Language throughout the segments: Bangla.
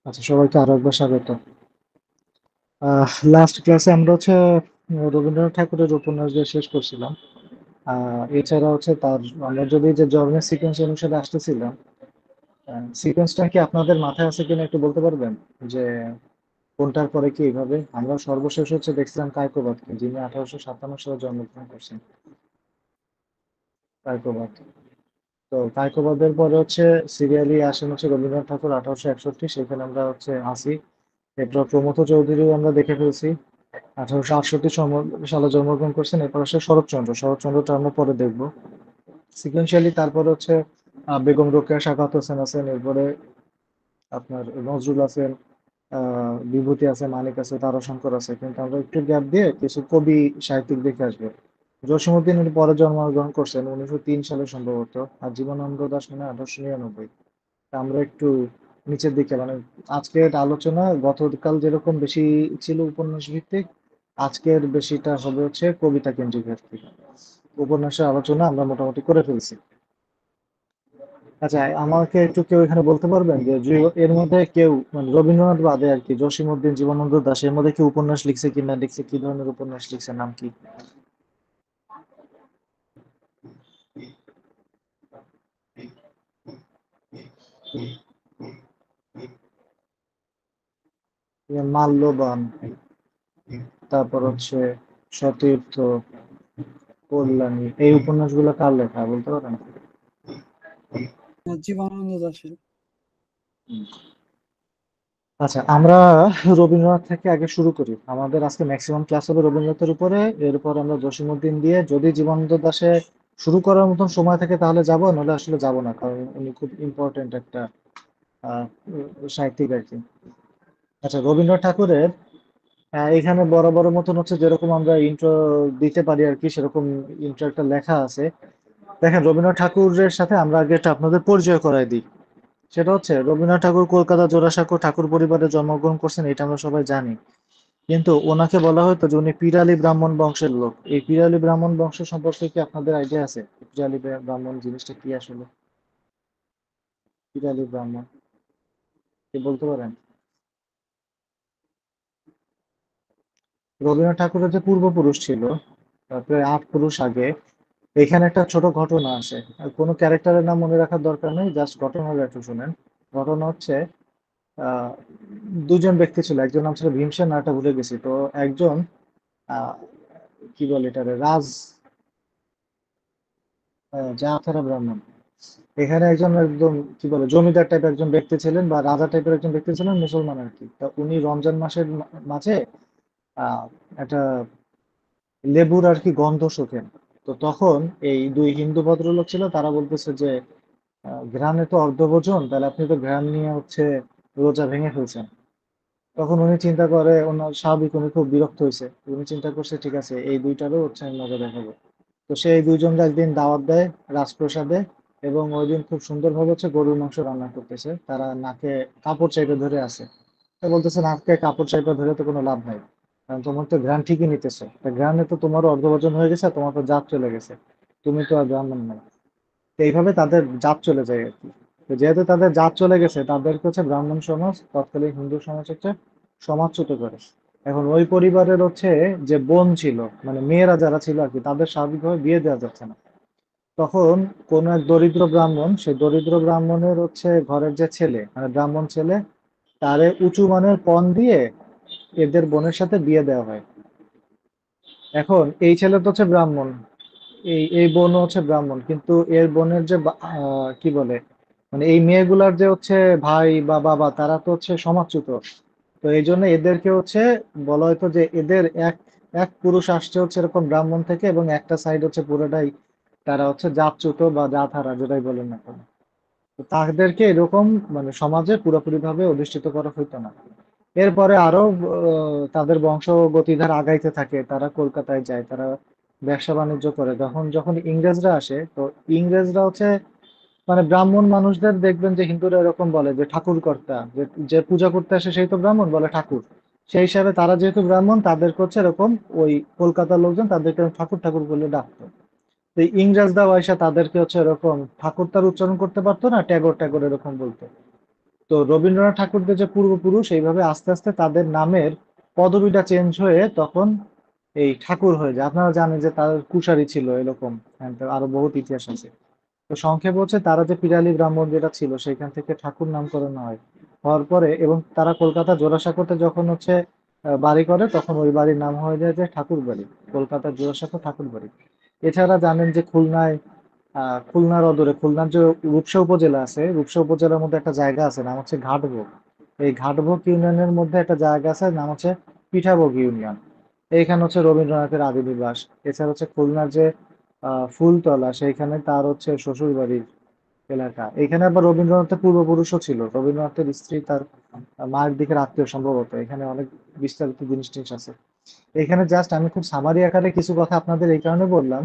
আচ্ছা, সবাইকে আরো একবার স্বাগত। লাস্ট ক্লাসে আমরা হচ্ছে রবীন্দ্রনাথ ঠাকুরের উপন্যাস দিয়ে শেষ করছিলাম। এছাড়া হচ্ছে তার আমরা যদি যে জন্মের সিকোয়েন্স অনুসারে আসতেছিলাম, সিকোয়েন্সটা কি আপনাদের মাথায় আছে কিনা একটু বলতে পারবেন? যে কোনটার পরে কি এইভাবে আমরা সর্বশেষ হচ্ছে দেখছিলাম কায়কোবাদকে, যিনি 1857 সালে জন্মগ্রহণ করছেন। কায়কোবাদ। তো কায়কোবাদের পরে হচ্ছে সিরিয়ালি আসেন হচ্ছে রবীন্দ্রনাথ ঠাকুর 1861, সেখানে আমরা হচ্ছে আসি। এরপর প্রমথ চৌধুরীও আমরা দেখে ফেলছি, 1868 সালে জন্মগ্রহণ করছেন। এরপর আসে শরৎচন্দ্রটা আমরা পরে দেখবো সিকুয়েন্সিয়ালি। তারপরে হচ্ছে বেগম রোকেয়া সাখাওয়াত হোসেন আছেন, এরপরে আপনার নজরুল আছেন, বিভূতি আছে, মানিক আছে, তারাশঙ্কর আছে। কিন্তু আমরা একটু গ্যাপ দিয়ে কিছু কবি সাহিত্যিক দেখে আসবো। জসীমউদ্দিন এর পরে জন্মগ্রহণ করছেন 1903 সালে সম্ভবত, আর জীবনানন্দ দাশ মানে 1899। আমরা একটু নিচের দিকে মানে আজকের আলোচনা গতকাল যেরকম বেশি ছিল উপন্যাস ভিত্তিক, আজকের বেশিটা হবে হচ্ছে কবিতা কেন্দ্রিক ভিত্তিক। উপন্যাসের আলোচনা আমরা মোটামুটি করে ফেলছি। আচ্ছা, আমাকে একটু কেউ এখানে বলতে পারবেন যে এর মধ্যে কেউ মানে রবীন্দ্রনাথ বাদে আর কি, জসীমউদ্দিন, জীবনানন্দ দাশ এর মধ্যে কি উপন্যাস লিখছে কিনা, লিখছে কি ধরনের উপন্যাস লিখছে, নাম কি? মাল্যবান, তারপর হচ্ছে সতীর্থ, কল্যাণী, এই উপন্যাসগুলো কার লেখা বলতে পারেন? জীবনানন্দ দাশের। আচ্ছা, আমরা রবীন্দ্রনাথ থেকে আগে শুরু করি। আমাদের আজকে ম্যাক্সিমাম ক্লাস হবে রবীন্দ্রনাথের উপরে, এরপর আমরা জসীমউদ্দিন দিয়ে যদি জীবনানন্দ দাশে শুরু করার মতন সময় থাকে তাহলে যাব, নাহলে আসলে যাব না, কারণ উনি খুব ইম্পর্টেন্ট একটা আহ, সাহিত্যিক আর কি। আচ্ছা, রবীন্দ্রনাথ ঠাকুরের এখানে বড় বড় মতন হচ্ছে যেরকম আমরা ইন্ট্রো দিতে পারি আর কি, সেরকম ইন্ট্রো একটা লেখা আছে। দেখেন, রবীন্দ্রনাথ ঠাকুরের সাথে আমরা আগে একটা আপনাদের পরিচয় করাই দিই। সেটা হচ্ছে রবীন্দ্রনাথ ঠাকুর কলকাতা জোড়াসাঁকো ঠাকুর পরিবারে জন্মগ্রহণ করছেন, এটা আমরা সবাই জানি। কিন্তু ওনাকে বলা হতো যে উনি পিরালি ব্রাহ্মণ বংশের লোক। এই পিরালি ব্রাহ্মণ বংশ সম্পর্কে কি আপনাদের আইডিয়া আছে? পিরালি ব্রাহ্মণ জিনিসটা কি আসলে? পিরালি ব্রাহ্মণ কি বলতে পারেন? রবীন্দ্রনাথ ঠাকুরের যে পূর্বপুরুষ ছিল, প্রায় 8 পুরুষ আগে, এখানে একটা ছোট ঘটনা আসে। আর কোনো ক্যারেক্টারের নাম মনে রাখার দরকার নেই, জাস্ট ঘটনাটা একটু শুনেন। ঘটনা হচ্ছে আহ দুজন ব্যক্তি ছিল, একজন নাম ছিল ভীমসেন, নামটা ভুলে গেছি। তো একজন আহ কি বলে এটারে, জাথারা ব্রাহ্মণ। এখানে একজন একদম কি বলে জমিদার টাইপ একজন ব্যক্তি ছিলেন, বা রাজা টাইপের একজন ব্যক্তি ছিলেন, মুসলমান আর কি। তা উনি রমজান মাসের মাঝে আহ একটা লেবুর আর কি গন্ধ শোকেন। তো তখন এই দুই হিন্দু ভদ্রলোক ছিল, তারা বলতেছে যে ঘ্রাণে তো অর্ধভোজন, তাহলে আপনি তো ঘ্রাণ নিয়ে হচ্ছে রোজা ভেঙে ফেলছেন। তখন উনি চিন্তা করে, ওনার স্বাভাবিক উনি খুব বিরক্ত হয়েছে। উনি চিন্তা করছে ঠিক আছে, এই দুইটারও হচ্ছে আমি মজা দেখাবো। তো সে এই দুইজনকে একদিন দাওয়াত দেয় রাজপ্রাসাদে, এবং ওই দিন খুব সুন্দরভাবে হচ্ছে গরুর মাংস রান্না করতেছে। তারা নাকে কাপড় চাইপে ধরে আছে। তো বলতেছে, নাকে কাপড় চাইপে ধরে তো কোনো লাভ নাই, কারণ তোমার তো ঘ্রাণ ঠিকই নিতেছো, তা ঘ্রাণে তো তোমারও অর্ধভোজন হয়ে গেছে, আর তোমার তো জাত চলে গেছে, তুমি তো আর ব্রাহ্মণ নয়। তো এইভাবে তাদের জাত চলে যায় আর কি। তো যেহেতু তাদের জাত চলে গেছে, তাদেরকে হচ্ছে ব্রাহ্মণ সমাজ, তৎকালীন হিন্দু সমাজ হচ্ছে সমাজচ্যুত করে। এখন ওই পরিবারের হচ্ছে যে বোন ছিল, মানে মেয়েরা যারা ছিল আর কি, তাদের স্বাভাবিকভাবে বিয়ে দেওয়া যাচ্ছে না। তখন কোন এক দরিদ্র ব্রাহ্মণ, সেই দরিদ্র ব্রাহ্মণের হচ্ছে ঘরের যে ছেলে, মানে ব্রাহ্মণ ছেলে, তারে উঁচু মানের পণ দিয়ে এদের বোনের সাথে বিয়ে দেওয়া হয়। এখন এই ছেলে তো হচ্ছে ব্রাহ্মণ, এই এই বোনও হচ্ছে ব্রাহ্মণ, কিন্তু এর বোনের যে কি বলে, মানে এই মেয়েগুলার যে হচ্ছে ভাই বা বাবা, তারা তো হচ্ছে সমাজচ্যুত। তো এই জন্য এদেরকে হচ্ছে বলা হয়তো যে এদের এক এক পুরুষ আসছে হচ্ছে এরকম ব্রাহ্মণ থেকে, এবং একটা সাইড হচ্ছে পুরোটাই তারা হচ্ছে জাতচ্যুত বা জাতহারা, যেটাই বলেন না কেন। তো তাদেরকে এরকম মানে সমাজে পুরোপুরি ভাবে অধিষ্ঠিত করা হইতো না। এরপরে আরো তাদের বংশ গতিধারা আগাইতে থাকে, তারা কলকাতায় যায়, তারা ব্যবসা বাণিজ্য করে। তখন যখন ইংরেজরা আসে, তো ইংরেজরা হচ্ছে মানে ব্রাহ্মণ মানুষদের দেখবেন যে হিন্দুরা এরকম বলে যে ঠাকুর কর্তা, যে যে পূজা করতে আসে সেই তো ব্রাহ্মণ, বলে ঠাকুর। সেই হিসাবে তারা যেহেতু ব্রাহ্মণ, তাদেরকে হচ্ছে এরকম ওই কলকাতার লোকজন তাদেরকে ঠাকুর ঠাকুর বলে ডাকতো। তো তো ইংরেজরাও এসে তাদেরকে হচ্ছে এরকম ঠাকুর তার উচ্চারণ করতে পারতো না, ট্যাগর ট্যাগর এরকম বলতো। তো রবীন্দ্রনাথ ঠাকুরদের যে পূর্বপুরুষ এইভাবে আস্তে আস্তে তাদের নামের পদবিটা চেঞ্জ হয়ে তখন এই ঠাকুর হয়ে যায়। আপনারা জানেন যে তার কুশারি ছিল এরকম, আরো বহুত ইতিহাস আছে। তো সংক্ষেপে হচ্ছে তারা যে পিরালি ব্রাহ্মণ যেটা ছিল সেখান থেকে ঠাকুর নামকরণ হয়, হওয়ার পরে এবং তারা কলকাতা জোড়াসাঁকোতে যখন হচ্ছে বাড়ি করে তখন ওই বাড়ির নাম হয়ে যায় যে ঠাকুর বাড়ি, কলকাতার জোড়াসাঁকো ঠাকুর বাড়ি। এছাড়া জানেন যে খুলনায় খুলনার অদূরে খুলনার যে রূপসা উপজেলা আছে, রূপসা উপজেলার মধ্যে একটা জায়গা আছে নাম হচ্ছে ঘাটভোগ। এই ঘাটভোগ ইউনিয়নের মধ্যে একটা জায়গা আছে নাম হচ্ছে পিঠাভোগ ইউনিয়ন। এইখানে হচ্ছে রবীন্দ্রনাথের আদি নিবাস। এছাড়া হচ্ছে খুলনার যে ফুলতলা, সেইখানে তার হচ্ছে শ্বশুর বাড়ির এলাকা। এখানে আবার রবীন্দ্রনাথের পূর্বপুরুষও ছিল, রবীন্দ্রনাথের স্ত্রী তার মায়ের দিকের আত্মীয় সম্ভবত। এখানে অনেক বিস্তারিত জিনিস টিনিস আছে। এখানে জাস্ট আমি খুব সামারি আকারে কিছু কথা আপনাদের এই কারণে বললাম,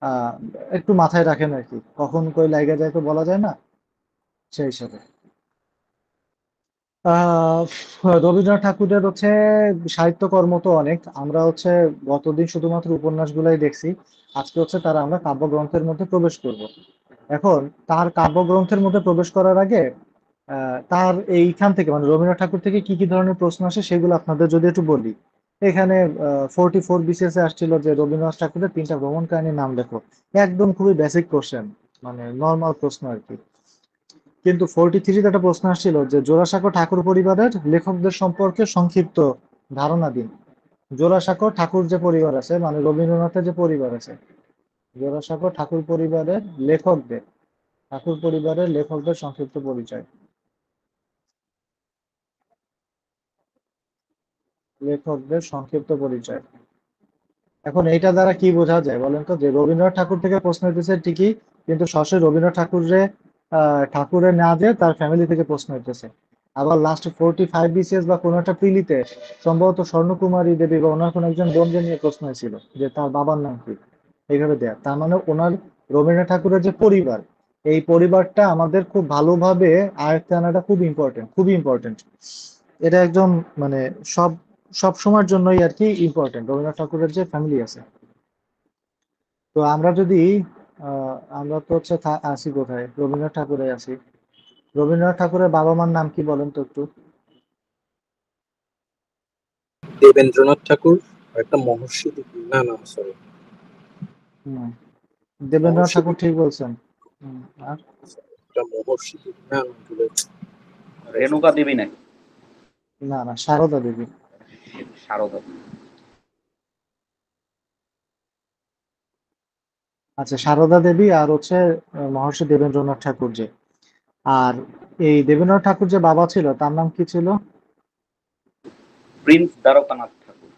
আহ একটু মাথায় রাখেন আর কি, কখন কই লাইগা যায় তো বলা যায় না, সেই হিসাবে। আহ রবীন্দ্রনাথ ঠাকুরের হচ্ছে সাহিত্যকর্ম তো অনেক, আমরা হচ্ছে গতদিন শুধুমাত্র উপন্যাসগুলাই দেখছি। আজকে হচ্ছে তারা আমরা কাব্যগ্রন্থের মধ্যে প্রবেশ করব। এখন তার কাব্যগ্রন্থের মধ্যে প্রবেশ করার আগে তার এইখান থেকে মানে রবীন্দ্রনাথ ঠাকুর থেকে কি কি ধরনের প্রশ্ন আসে সেগুলো আপনাদের যদি একটু বলি। এখানে 44 BCS এ আসছিল যে রবীন্দ্রনাথ ঠাকুরের 3টা ভ্রমণ কাহিনীর নাম লেখো। একদম খুবই বেসিক কোশ্চেন, মানে নর্মাল প্রশ্ন আর কি। কিন্তু 43-তে একটা প্রশ্ন আসছিল যে জোড়াসাঁকো ঠাকুর পরিবারের লেখকদের সম্পর্কে সংক্ষিপ্ত ধারণা দিন। জোড়াসাঁকো ঠাকুর যে পরিবার আছে মানে রবীন্দ্রনাথের যে পরিবার আছে, জোড়াসাঁকো ঠাকুর পরিবারের লেখকদের, ঠাকুর পরিবারের লেখকদের সংক্ষিপ্ত পরিচয়। লেখকদের সংক্ষিপ্ত পরিচয়। এখন এইটা দ্বারা কি বোঝা যায় বলেন তো, যে রবীন্দ্রনাথ ঠাকুর থেকে প্রশ্ন হইতেছে ঠিকই, কিন্তু সরাসরি রবীন্দ্রনাথ ঠাকুরের না দিয়ে তার ফ্যামিলি থেকে প্রশ্ন হইতেছে। আবার লাস্ট 45 BCS বা কোনো একটা পিলিতে সম্ভবত স্বর্ণকুমারী দেবী বা ওনার কোনো একজন বোনকে নিয়ে প্রশ্ন হয়েছিল যে তার বাবার নাম কি, এইভাবে দেয়া। তার মানে ওনার রবীন্দ্রনাথ ঠাকুরের যে পরিবার, এই পরিবারটা আমাদের খুব ভালোভাবে আয়ত্তে আনাটা খুব ইম্পর্টেন্ট, খুবই ইম্পর্টেন্ট। এটা একজন মানে সব সব সময়ের জন্যই আর কি ইম্পর্টেন্ট, রবীন্দ্রনাথ ঠাকুরের যে ফ্যামিলি আছে। তো আমরা যদি আমরা তো হচ্ছে আসি কোথায়, রবীন্দ্রনাথ ঠাকুরে আছি। রবীন্দ্রনাথ ঠাকুরের বাবা মার নাম কি বলেন তো একটু। দেবেন্দ্রনাথ ঠাকুর আর একটা মহর্ষি দেবী, না না সরি, হুম, দেবেন্দ্রনাথ মহর্ষি ঠাকুর দেবী, ঠিক বলছেন। আর একটা মহর্ষি দেবী, না না ভুলে গেছি। রেণুকা দেবী নাকি না না, সারদা দেবী। সারদা দেবী? আচ্ছা, সারদা দেবী আর হচ্ছে মহর্ষি দেবেন্দ্রনাথ ঠাকুর যে। আর এই দেবেন্দ্রনাথ ঠাকুর যে বাবা ছিল তার নাম কি ছিল? প্রিন্স দ্বারকানাথ ঠাকুর।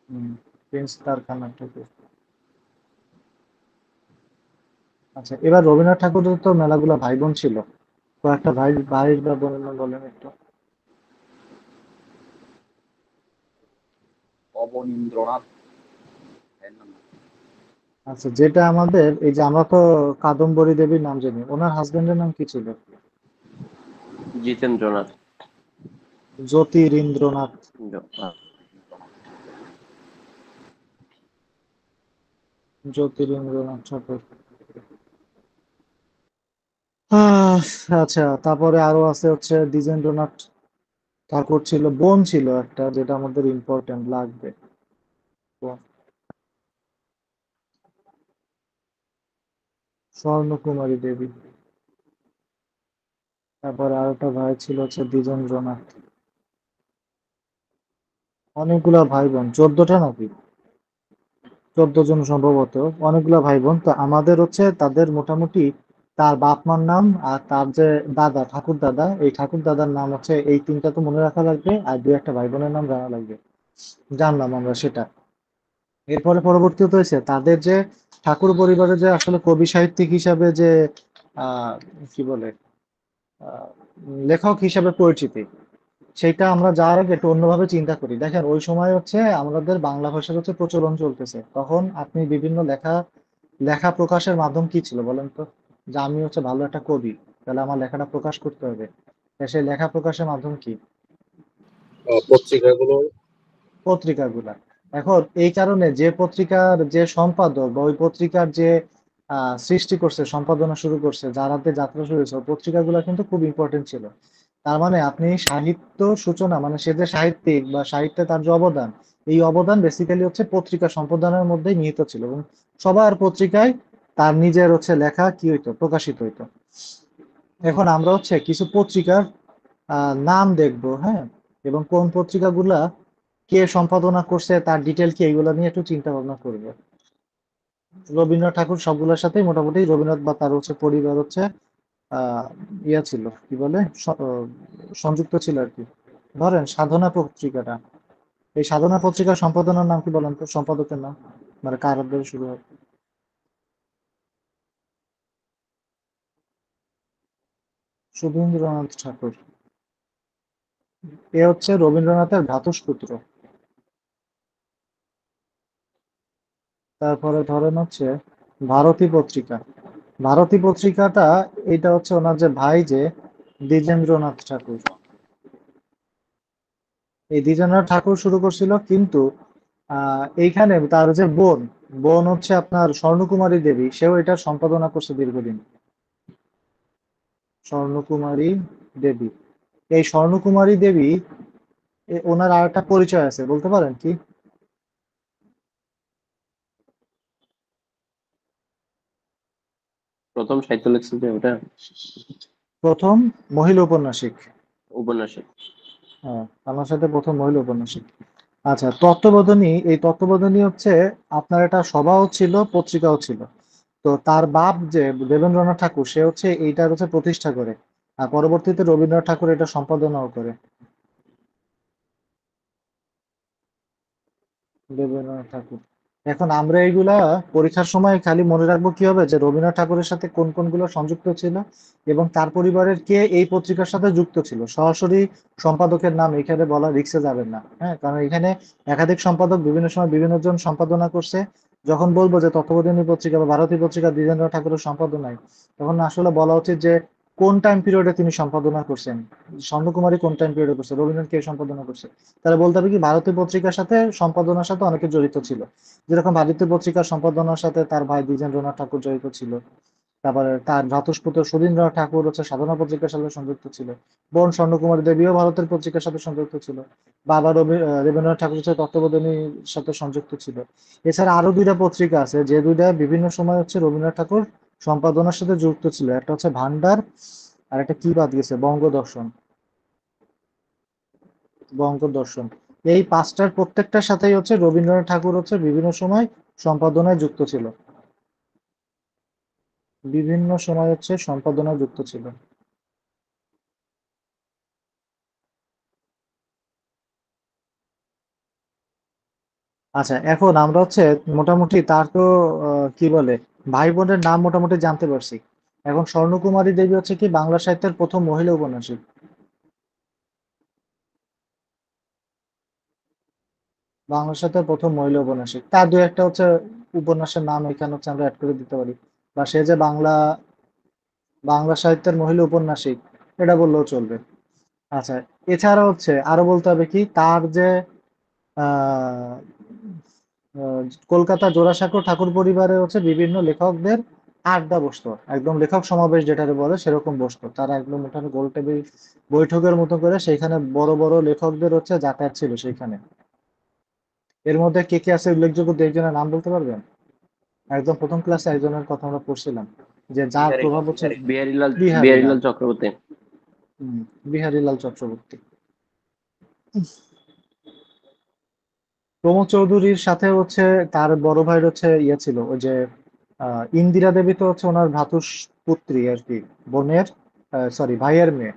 হুম, প্রিন্স দ্বারকানাথ ঠাকুর। আচ্ছা, এবার রবীন্দ্রনাথ ঠাকুরের তো মেলাগুলা ভাই বোন ছিল, কয়েকটা ভাই ভাই বা বোনের নাম বলেন একটু। অবনীন্দ্রনাথ ভাইয়ের নাম। আচ্ছা, যেটা আমাদের এই যে আমরা তো কাদম্বরী দেবীর নাম জানি, ওনার হাজবেন্ডের নাম কি ছিল? জিতেন্দ্রনাথ। জ্যোতিরিন্দ্রনাথ। জ্যোতিরিন্দ্রনাথ ঠাকুর। আহ, আচ্ছা, তারপরে আরো আছে হচ্ছে দ্বিজেন্দ্রনাথ ঠাকুর ছিল, বোন ছিল একটা যেটা আমাদের ইম্পর্টেন্ট লাগবে। বোন। স্বর্ণকুমারী দেবী। তারপরে আর একটা ভাই ছিল হচ্ছে দ্বিজেন্দ্রনাথ। অনেকগুলা ভাই বোন, 14টা নাকি 14 জন সম্ভবত, অনেকগুলা ভাই বোন। তো আমাদের হচ্ছে তাদের মোটামুটি তার বাপ মার নাম আর তার যে দাদা ঠাকুর দাদা, এই ঠাকুর দাদার নাম হচ্ছে এই 3টা তো মনে রাখা লাগবে, আর 2-1টা ভাই বোনের নাম জানা লাগবে। জানলাম আমরা সেটা। এরপরে পরবর্তীত হয়েছে তাদের যে ঠাকুর পরিবারের যে আসলে কবি সাহিত্যিক হিসাবে যে আহ কি বলে আহ লেখক হিসাবে পরিচিতি, সেটা আমরা যাওয়ার আগে একটু অন্যভাবে চিন্তা করি। দেখেন ওই সময় হচ্ছে আমাদের বাংলা ভাষার হচ্ছে প্রচলন চলতেছে, তখন আপনি বিভিন্ন লেখা লেখা প্রকাশের মাধ্যম কি ছিল বলেন তো। যে আমি হচ্ছে ভালো একটা কবি, তাহলে আমার লেখাটা প্রকাশ করতে হবে, তা সেই লেখা প্রকাশের মাধ্যম কি? পত্রিকাগুলো। পত্রিকাগুলা। এখন এই কারণে যে পত্রিকার যে সম্পাদক বা ওই পত্রিকার যে সৃষ্টি করছে, সম্পাদনা শুরু করছে, যার হাতে যাত্রা শুরু হয়েছে, ওই পত্রিকাগুলো কিন্তু খুব ইম্পর্টেন্ট ছিল। তার মানে আপনি সাহিত্য সূচনা, মানে সে যে সাহিত্যিক বা সাহিত্যে তার যে অবদান, এই অবদান বেসিক্যালি হচ্ছে পত্রিকা সম্পাদনার মধ্যেই নিহিত ছিল, এবং সবার পত্রিকায় তার নিজের হচ্ছে লেখা কি হইতো, প্রকাশিত হইতো। এখন আমরা হচ্ছে কিছু পত্রিকার নাম দেখবো, হ্যাঁ, এবং কোন পত্রিকাগুলা কে সম্পাদনা করছে তার ডিটেল কি, এইগুলো নিয়ে একটু চিন্তা ভাবনা করবো। রবীন্দ্রনাথ ঠাকুর সবগুলোর সাথেই মোটামুটি রবীন্দ্রনাথ বা তার হচ্ছে পরিবার হচ্ছে আহ ইয়া ছিল, কি বলে, সংযুক্ত ছিল আর কি। ধরেন সাধনা পত্রিকাটা, এই সাধনা পত্রিকার সম্পাদনার নাম কি বলেন তো, সম্পাদকের নাম, মানে কার হাত ধরে শুরু হয়? সুধীন্দ্রনাথ ঠাকুর। এ হচ্ছে রবীন্দ্রনাথের ভ্রাতুষ্পুত্র। তারপরে ধরেন হচ্ছে ভারতী পত্রিকা। ভারতী পত্রিকাটা, এটা হচ্ছে ওনার যে ভাই, যে দ্বিজেন্দ্রনাথ ঠাকুর। এই দ্বিজেন্দ্রনাথ ঠাকুর শুরু করছিল, কিন্তু এইখানে তার যে বোন, বোন হচ্ছে আপনার স্বর্ণকুমারী দেবী, সেও এটা সম্পাদনা করছে দীর্ঘদিন। স্বর্ণকুমারী দেবী, এই স্বর্ণকুমারী দেবী, ওনার আর একটা পরিচয় আছে, বলতে পারেন কি? প্রথম সাহিত্য লেখছে যে ওটা প্রথম মহিলা ঔপন্যাসিক। উপন্যাসিক। হ্যাঁ, আমার সাথে প্রথম মহিলা ঔপন্যাসিক। আচ্ছা, তত্ত্ববোধিনী, এই তত্ত্ববোধিনী হচ্ছে আপনার একটা সভাও ছিল, পত্রিকাও ছিল। তো তার বাপ যে দেবেন্দ্রনাথ ঠাকুর, সে হচ্ছে এইটার হচ্ছে প্রতিষ্ঠা করে, আর পরবর্তীতে রবীন্দ্রনাথ ঠাকুর এটা সম্পাদনাও করে। দেবেন্দ্রনাথ ঠাকুর। এখন আমরা এইগুলা পরীক্ষার সময় খালি মনে রাখবো কি হবে, যে রবীন্দ্রনাথ ঠাকুরের সাথে কোন কোনগুলো সংযুক্ত ছিল এবং তার পরিবারের কে এই পত্রিকার সাথে যুক্ত ছিল। সরাসরি সম্পাদকের নাম এখানে বলা রিক্সে যাবেন না, হ্যাঁ, কারণ এখানে একাধিক সম্পাদক বিভিন্ন সময় বিভিন্ন জন সম্পাদনা করছে। যখন বলবো যে তত্ত্ববোধিনী পত্রিকা বা ভারতী পত্রিকা দ্বিজেন্দ্র ঠাকুরের সম্পাদনায়, তখন আসলে বলা উচিত যে কোন টাইম পিরিয়ডে তিনি সম্পাদনা করছেন। স্বর্ণকুমারী কোন টাইম পিরিয়ডে করছে, রবীন্দ্রনাথ কে সম্পাদনা করছে। তাহলে বলতে হবে কি, ভারতীয় পত্রিকার সাথে সম্পাদনার সাথে অনেকে জড়িত ছিল। যেরকম ভারতীয় পত্রিকার সম্পাদনার সাথে তার ভাই দ্বিজেন্দ্রনাথ ঠাকুর জড়িত ছিল। তারপরে তার ভ্রাতুষ্পুত্র সুধীন্দ্রনাথ ঠাকুর হচ্ছে সাধনা পত্রিকার সাথে সংযুক্ত ছিল। বোন স্বর্ণকুমারী দেবীও ভারতের পত্রিকার সাথে সংযুক্ত ছিল। বাবা রবীন্দ্রনাথ ঠাকুর হচ্ছে তত্ত্ববোধিনীর সাথে সংযুক্ত ছিল। এছাড়া আরো দুইটা পত্রিকা আছে, যে দুইটা বিভিন্ন সময় হচ্ছে রবীন্দ্রনাথ ঠাকুর সম্পাদনার সাথে যুক্ত ছিল। একটা হচ্ছে ভান্ডার, আর একটা কি বাদ গেছে, বঙ্গদর্শন। বঙ্গদর্শন। এই পাঁচটার প্রত্যেকটার সাথেই হচ্ছে রবীন্দ্রনাথ ঠাকুর হচ্ছে বিভিন্ন সময় সম্পাদনায় যুক্ত ছিল। বিভিন্ন সময় হচ্ছে সম্পাদনায় যুক্ত ছিল। আচ্ছা, এখন আমরা হচ্ছে মোটামুটি তার তো কি বলে, ভাই বোনের নাম মোটামুটি জানতে পারছি। এখন স্বর্ণকুমারী দেবী হচ্ছে কি বাংলা সাহিত্যের প্রথম মহিলা উপন্যাসিক। বাংলা সাহিত্যের প্রথম মহিলা উপন্যাসিক, তার দু একটা হচ্ছে উপন্যাসের নাম এখানে হচ্ছে আমরা অ্যাড করে দিতে পারি। বা সে যে বাংলা বাংলা সাহিত্যের মহিলা উপন্যাসিক, এটা বললেও চলবে। আচ্ছা, এছাড়া হচ্ছে আরো বলতে হবে কি, তার যে আহ আহ, কলকাতা জোড়াসাঁকো ঠাকুর পরিবারে হচ্ছে বিভিন্ন লেখকদের আড্ডা বসতো, একদম লেখক সমাবেশ যেটাকে বলে সেরকম বসতো। তারা একদম ওখানে গোল টেবিল বৈঠকের মতো করে সেইখানে বড় বড় লেখকদের হচ্ছে যাতায়াত ছিল সেইখানে। এর মধ্যে কে কে আছে উল্লেখযোগ্য দু একজনের নাম বলতে পারবেন? একদম প্রথম ক্লাসে একজনের কথা আমরা পড়ছিলাম, যে যার প্রভাব হচ্ছে বিহারীলাল বিহারীলাল। বিহারীলাল চক্রবর্তী। হম, বিহারীলাল চক্রবর্তী। প্রমোদ চৌধুরীর সাথে হচ্ছে তার বড় ভাইয়ের হচ্ছে ইয়ে ছিল, ওই যে ইন্দিরা দেবী তো হচ্ছে ওনার ভ্রাতুষ্পুত্রী আর কি, বোনের, সরি ভাইয়ের মেয়ে।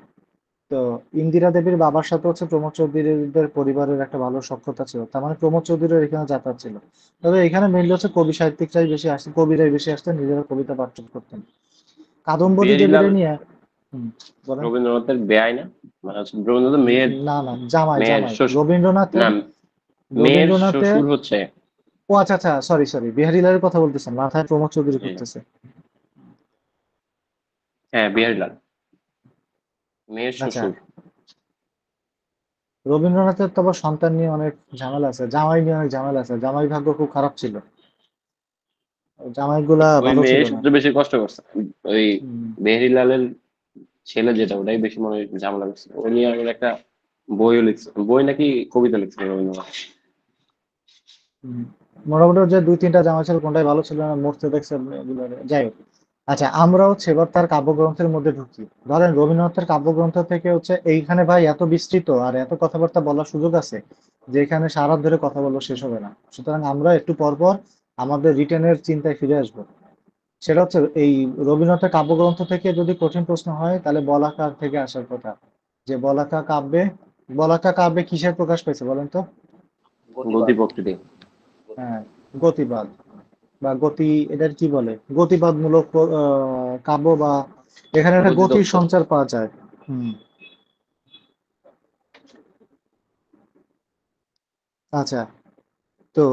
তো ইন্দিরা দেবীর বাবার সাথে হচ্ছে প্রমোদ চৌধুরীদের পরিবারের একটা ভালো সখ্যতা ছিল, তার মানে প্রমোদ চৌধুরীর এখানে যাতায়াত ছিল। তবে এখানে মেইনলি হচ্ছে কবি সাহিত্যিকরাই বেশি আসতেন, কবিরাই বেশি আসতেন, নিজেরা কবিতা পাঠ করতেন। কাদম্বরী দেবীর বিহারীলাল নিয়ে। হুম, বলেন। রবীন্দ্রনাথের বেয়াই না, মানে হচ্ছে রবীন্দ্রনাথের মেয়ের না না, জামাই মেয়ের জামাই শ্বশুর। না, রবীন্দ্রনাথের। মেয়ের রবীন্দ্রনাথের। শ্বশুর হচ্ছে। ও আচ্ছা আচ্ছা, সরি সরি, বিহারীলালের কথা বলতেছেন, মাথায় প্রমোদ চৌধুরী জি, করতেছে। হ্যাঁ বিহারীলাল মেয়ের আচ্ছা, শ্বশুর। রবীন্দ্রনাথের তো আবার সন্তান নিয়ে অনেক ঝামেলা আছে, জামাই নিয়ে অনেক ঝামেলা আছে, জামাই ভাগ্য খুব খারাপ ছিল, জামাইগুলা ওই ভালো মেয়ে ছিল না। সবচেয়ে বেশি কষ্ট করছে। ওই হুম, মেহেরিলালের ছেলে যেটা, ওটাই বেশি মনে হয় ঝামেলা করছে। ও নিয়ে আমার একটা বইও লিখছে, বই নাকি কবিতা লিখছে রবীন্দ্রনাথ। হুম। মোটামুটি ওর যে দুই তিনটা জামাই ছিল কোনটাই ভালো ছিল না, মরতে দেখছে এগুলো। যাই হোক, আচ্ছা আমরা হচ্ছে এবার তার কাব্যগ্রন্থের মধ্যে ঢুকি। ধরেন রবীন্দ্রনাথের কাব্যগ্রন্থ থেকে হচ্ছে এইখানে ভাই এত বিস্তৃত আর এত কথাবার্তা বলার সুযোগ আছে যে এখানে সারা রাত ধরে কথা বললে শেষ হবে না। সুতরাং আমরা একটু পর পর আমাদের রিটেনের চিন্তায় ফিরে আসবো। সেটা হচ্ছে এই রবীন্দ্রনাথের কাব্যগ্রন্থ থেকে যদি কঠিন প্রশ্ন হয় তাহলে বলাকা থেকে আসার কথা, যে বলাকা কাব্যে কিসের প্রকাশ পেয়েছে বলেন তো? গতি গতিবাদ। প্রকৃতি। হ্যাঁ, গতিবাদ বা গতি, এটার কি বলে, গতিবাদমূলক কাব্য, বা এখানে একটা গতির গতিতত্ত্ব। সঞ্চার পাওয়া যায়। হুম। আচ্ছা, তো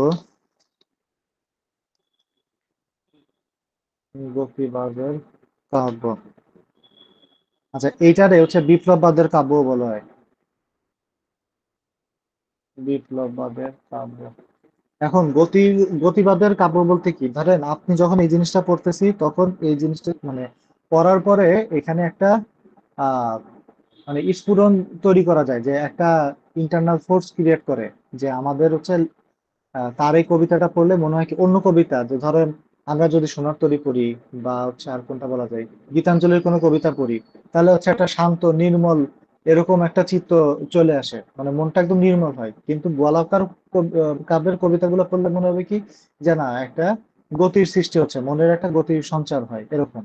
গতিবাদের কাব্য, আচ্ছা এইটারে হচ্ছে বিপ্লববাদের কাব্য বলা হয়। বিপ্লববাদের কাব্য। এখন গতিবাদের কাব্য বলতে কি, ধরেন আপনি যখন এই জিনিসটা পড়তেছি তখন এই জিনিসটা মানে পড়ার পরে এখানে একটা আহ মানে স্ফুরণ তৈরি করা যায়, যে একটা ইন্টারনাল ফোর্স ক্রিয়েট করে, যে আমাদের হচ্ছে তার এই কবিতাটা পড়লে মনে হয় কি অন্য কবিতা, যে ধরেন আমরা যদি সোনার তরী পড়ি বা হচ্ছে আর কোনটা বলা যায়, গীতাঞ্জলির কোনো কবিতা পড়ি, তাহলে হচ্ছে একটা শান্ত নির্মল এরকম একটা চিত্র চলে আসে, মানে মনটা একদম নির্মল হয়। কিন্তু বলাকার কাব্যের কবিতাগুলো পড়লে মনে হবে কি, যে না একটা গতির সৃষ্টি হচ্ছে, মনের একটা গতির সঞ্চার হয় এরকম।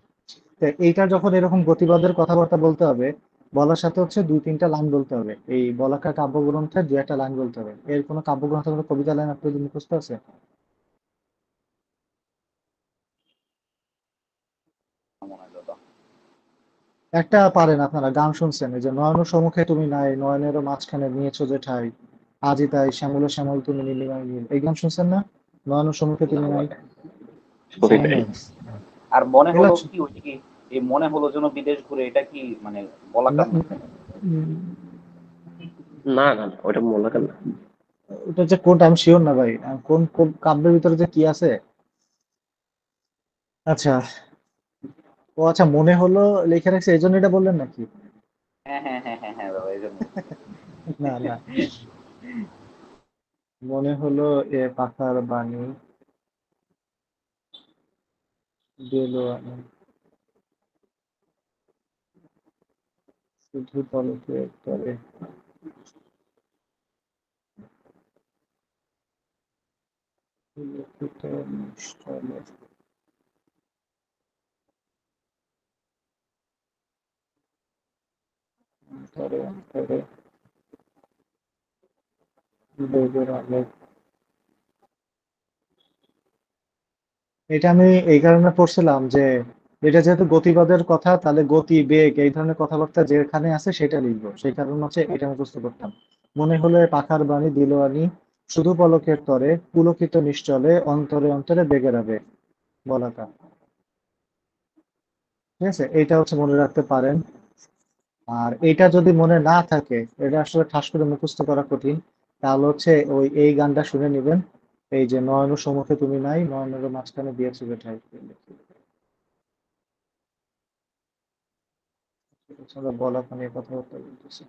তো এইটা যখন এরকম গতিবাদের কথাবার্তা বলতে হবে, বলার সাথে হচ্ছে দুই তিনটা লাইন বলতে হবে, এই বলাকা কাব্যগ্রন্থের দু একটা লাইন বলতে হবে। এর কোনো কাব্যগ্রন্থ কোনো কবিতা লাইন আপনাদের মুখস্থ আছে? মনে হয় দাদা। একটা পারেন আপনারা, গান শুনছেন, এই যে নয়ন সম্মুখে তুমি নাই, নয়নেরও মাঝখানে নিয়েছো যে ঠাই, আজই তাই শ্যামল শ্যামল তুমি নীলিমায় নীল, এই গান শুনছেন না? নয়ন সম্মুখে না তুমি নাই, ভাই, শুনি শোনেন নাই। নাই? আর মনে এগুলা হলো কি, ওই যে কি, এই মনে হলো যেন বিদেশ ঘুরে, এটা কি মানে বলাকার না- না? উম, না না না, ওটা মোল্লাকার না। ওটা যে কোনটা আমি শিওর না ভাই, কোন কোন কাব্যের ভিতরে যে কি আছে। আচ্ছা, ও আচ্ছা, মনে হলো লিখে রাখছে এই জন্য এটা বললেন নাকি? হ্যাঁ হ্যাঁ হ্যাঁ হ্যাঁ হ্যাঁ দাদা, এই জন্য। না না, মনে হলো এ পাখার বাণী দিল আমি, শুধু পলকে তবে পুলকিত নিশ্চলে, অন্তরে অন্তরে দৈবের আলোক। এটা আমি এই কারণে পড়ছিলাম যে এটা যেহেতু গতিবাদের কথা, তাহলে গতি বেগ এই ধরনের কথাবার্তা যেখানে আছে সেটা লিখবো, সেই কারণে হচ্ছে এটা আমি বুঝতে করতাম। মনে হলো এ পাখার বাণী দিল আনি, শুধু পলকের তরে পুলকিত নিশ্চলে, অন্তরে অন্তরে বেগের আবেগ, বলাটা। ঠিক আছে, এইটা হচ্ছে মনে রাখতে পারেন। আর এটা যদি মনে না থাকে, এটা আসলে ঠাস করে মুখস্থ করা কঠিন, তাহলে হচ্ছে ওই এই গানটা শুনে নিবেন, এই যে নয়ন সম্মুখে তুমি নাই, নয়নের মাঝখানে দিয়েছি বেঠাই। আমরা বলা নিয়ে কথাবার্তা বলতেছি।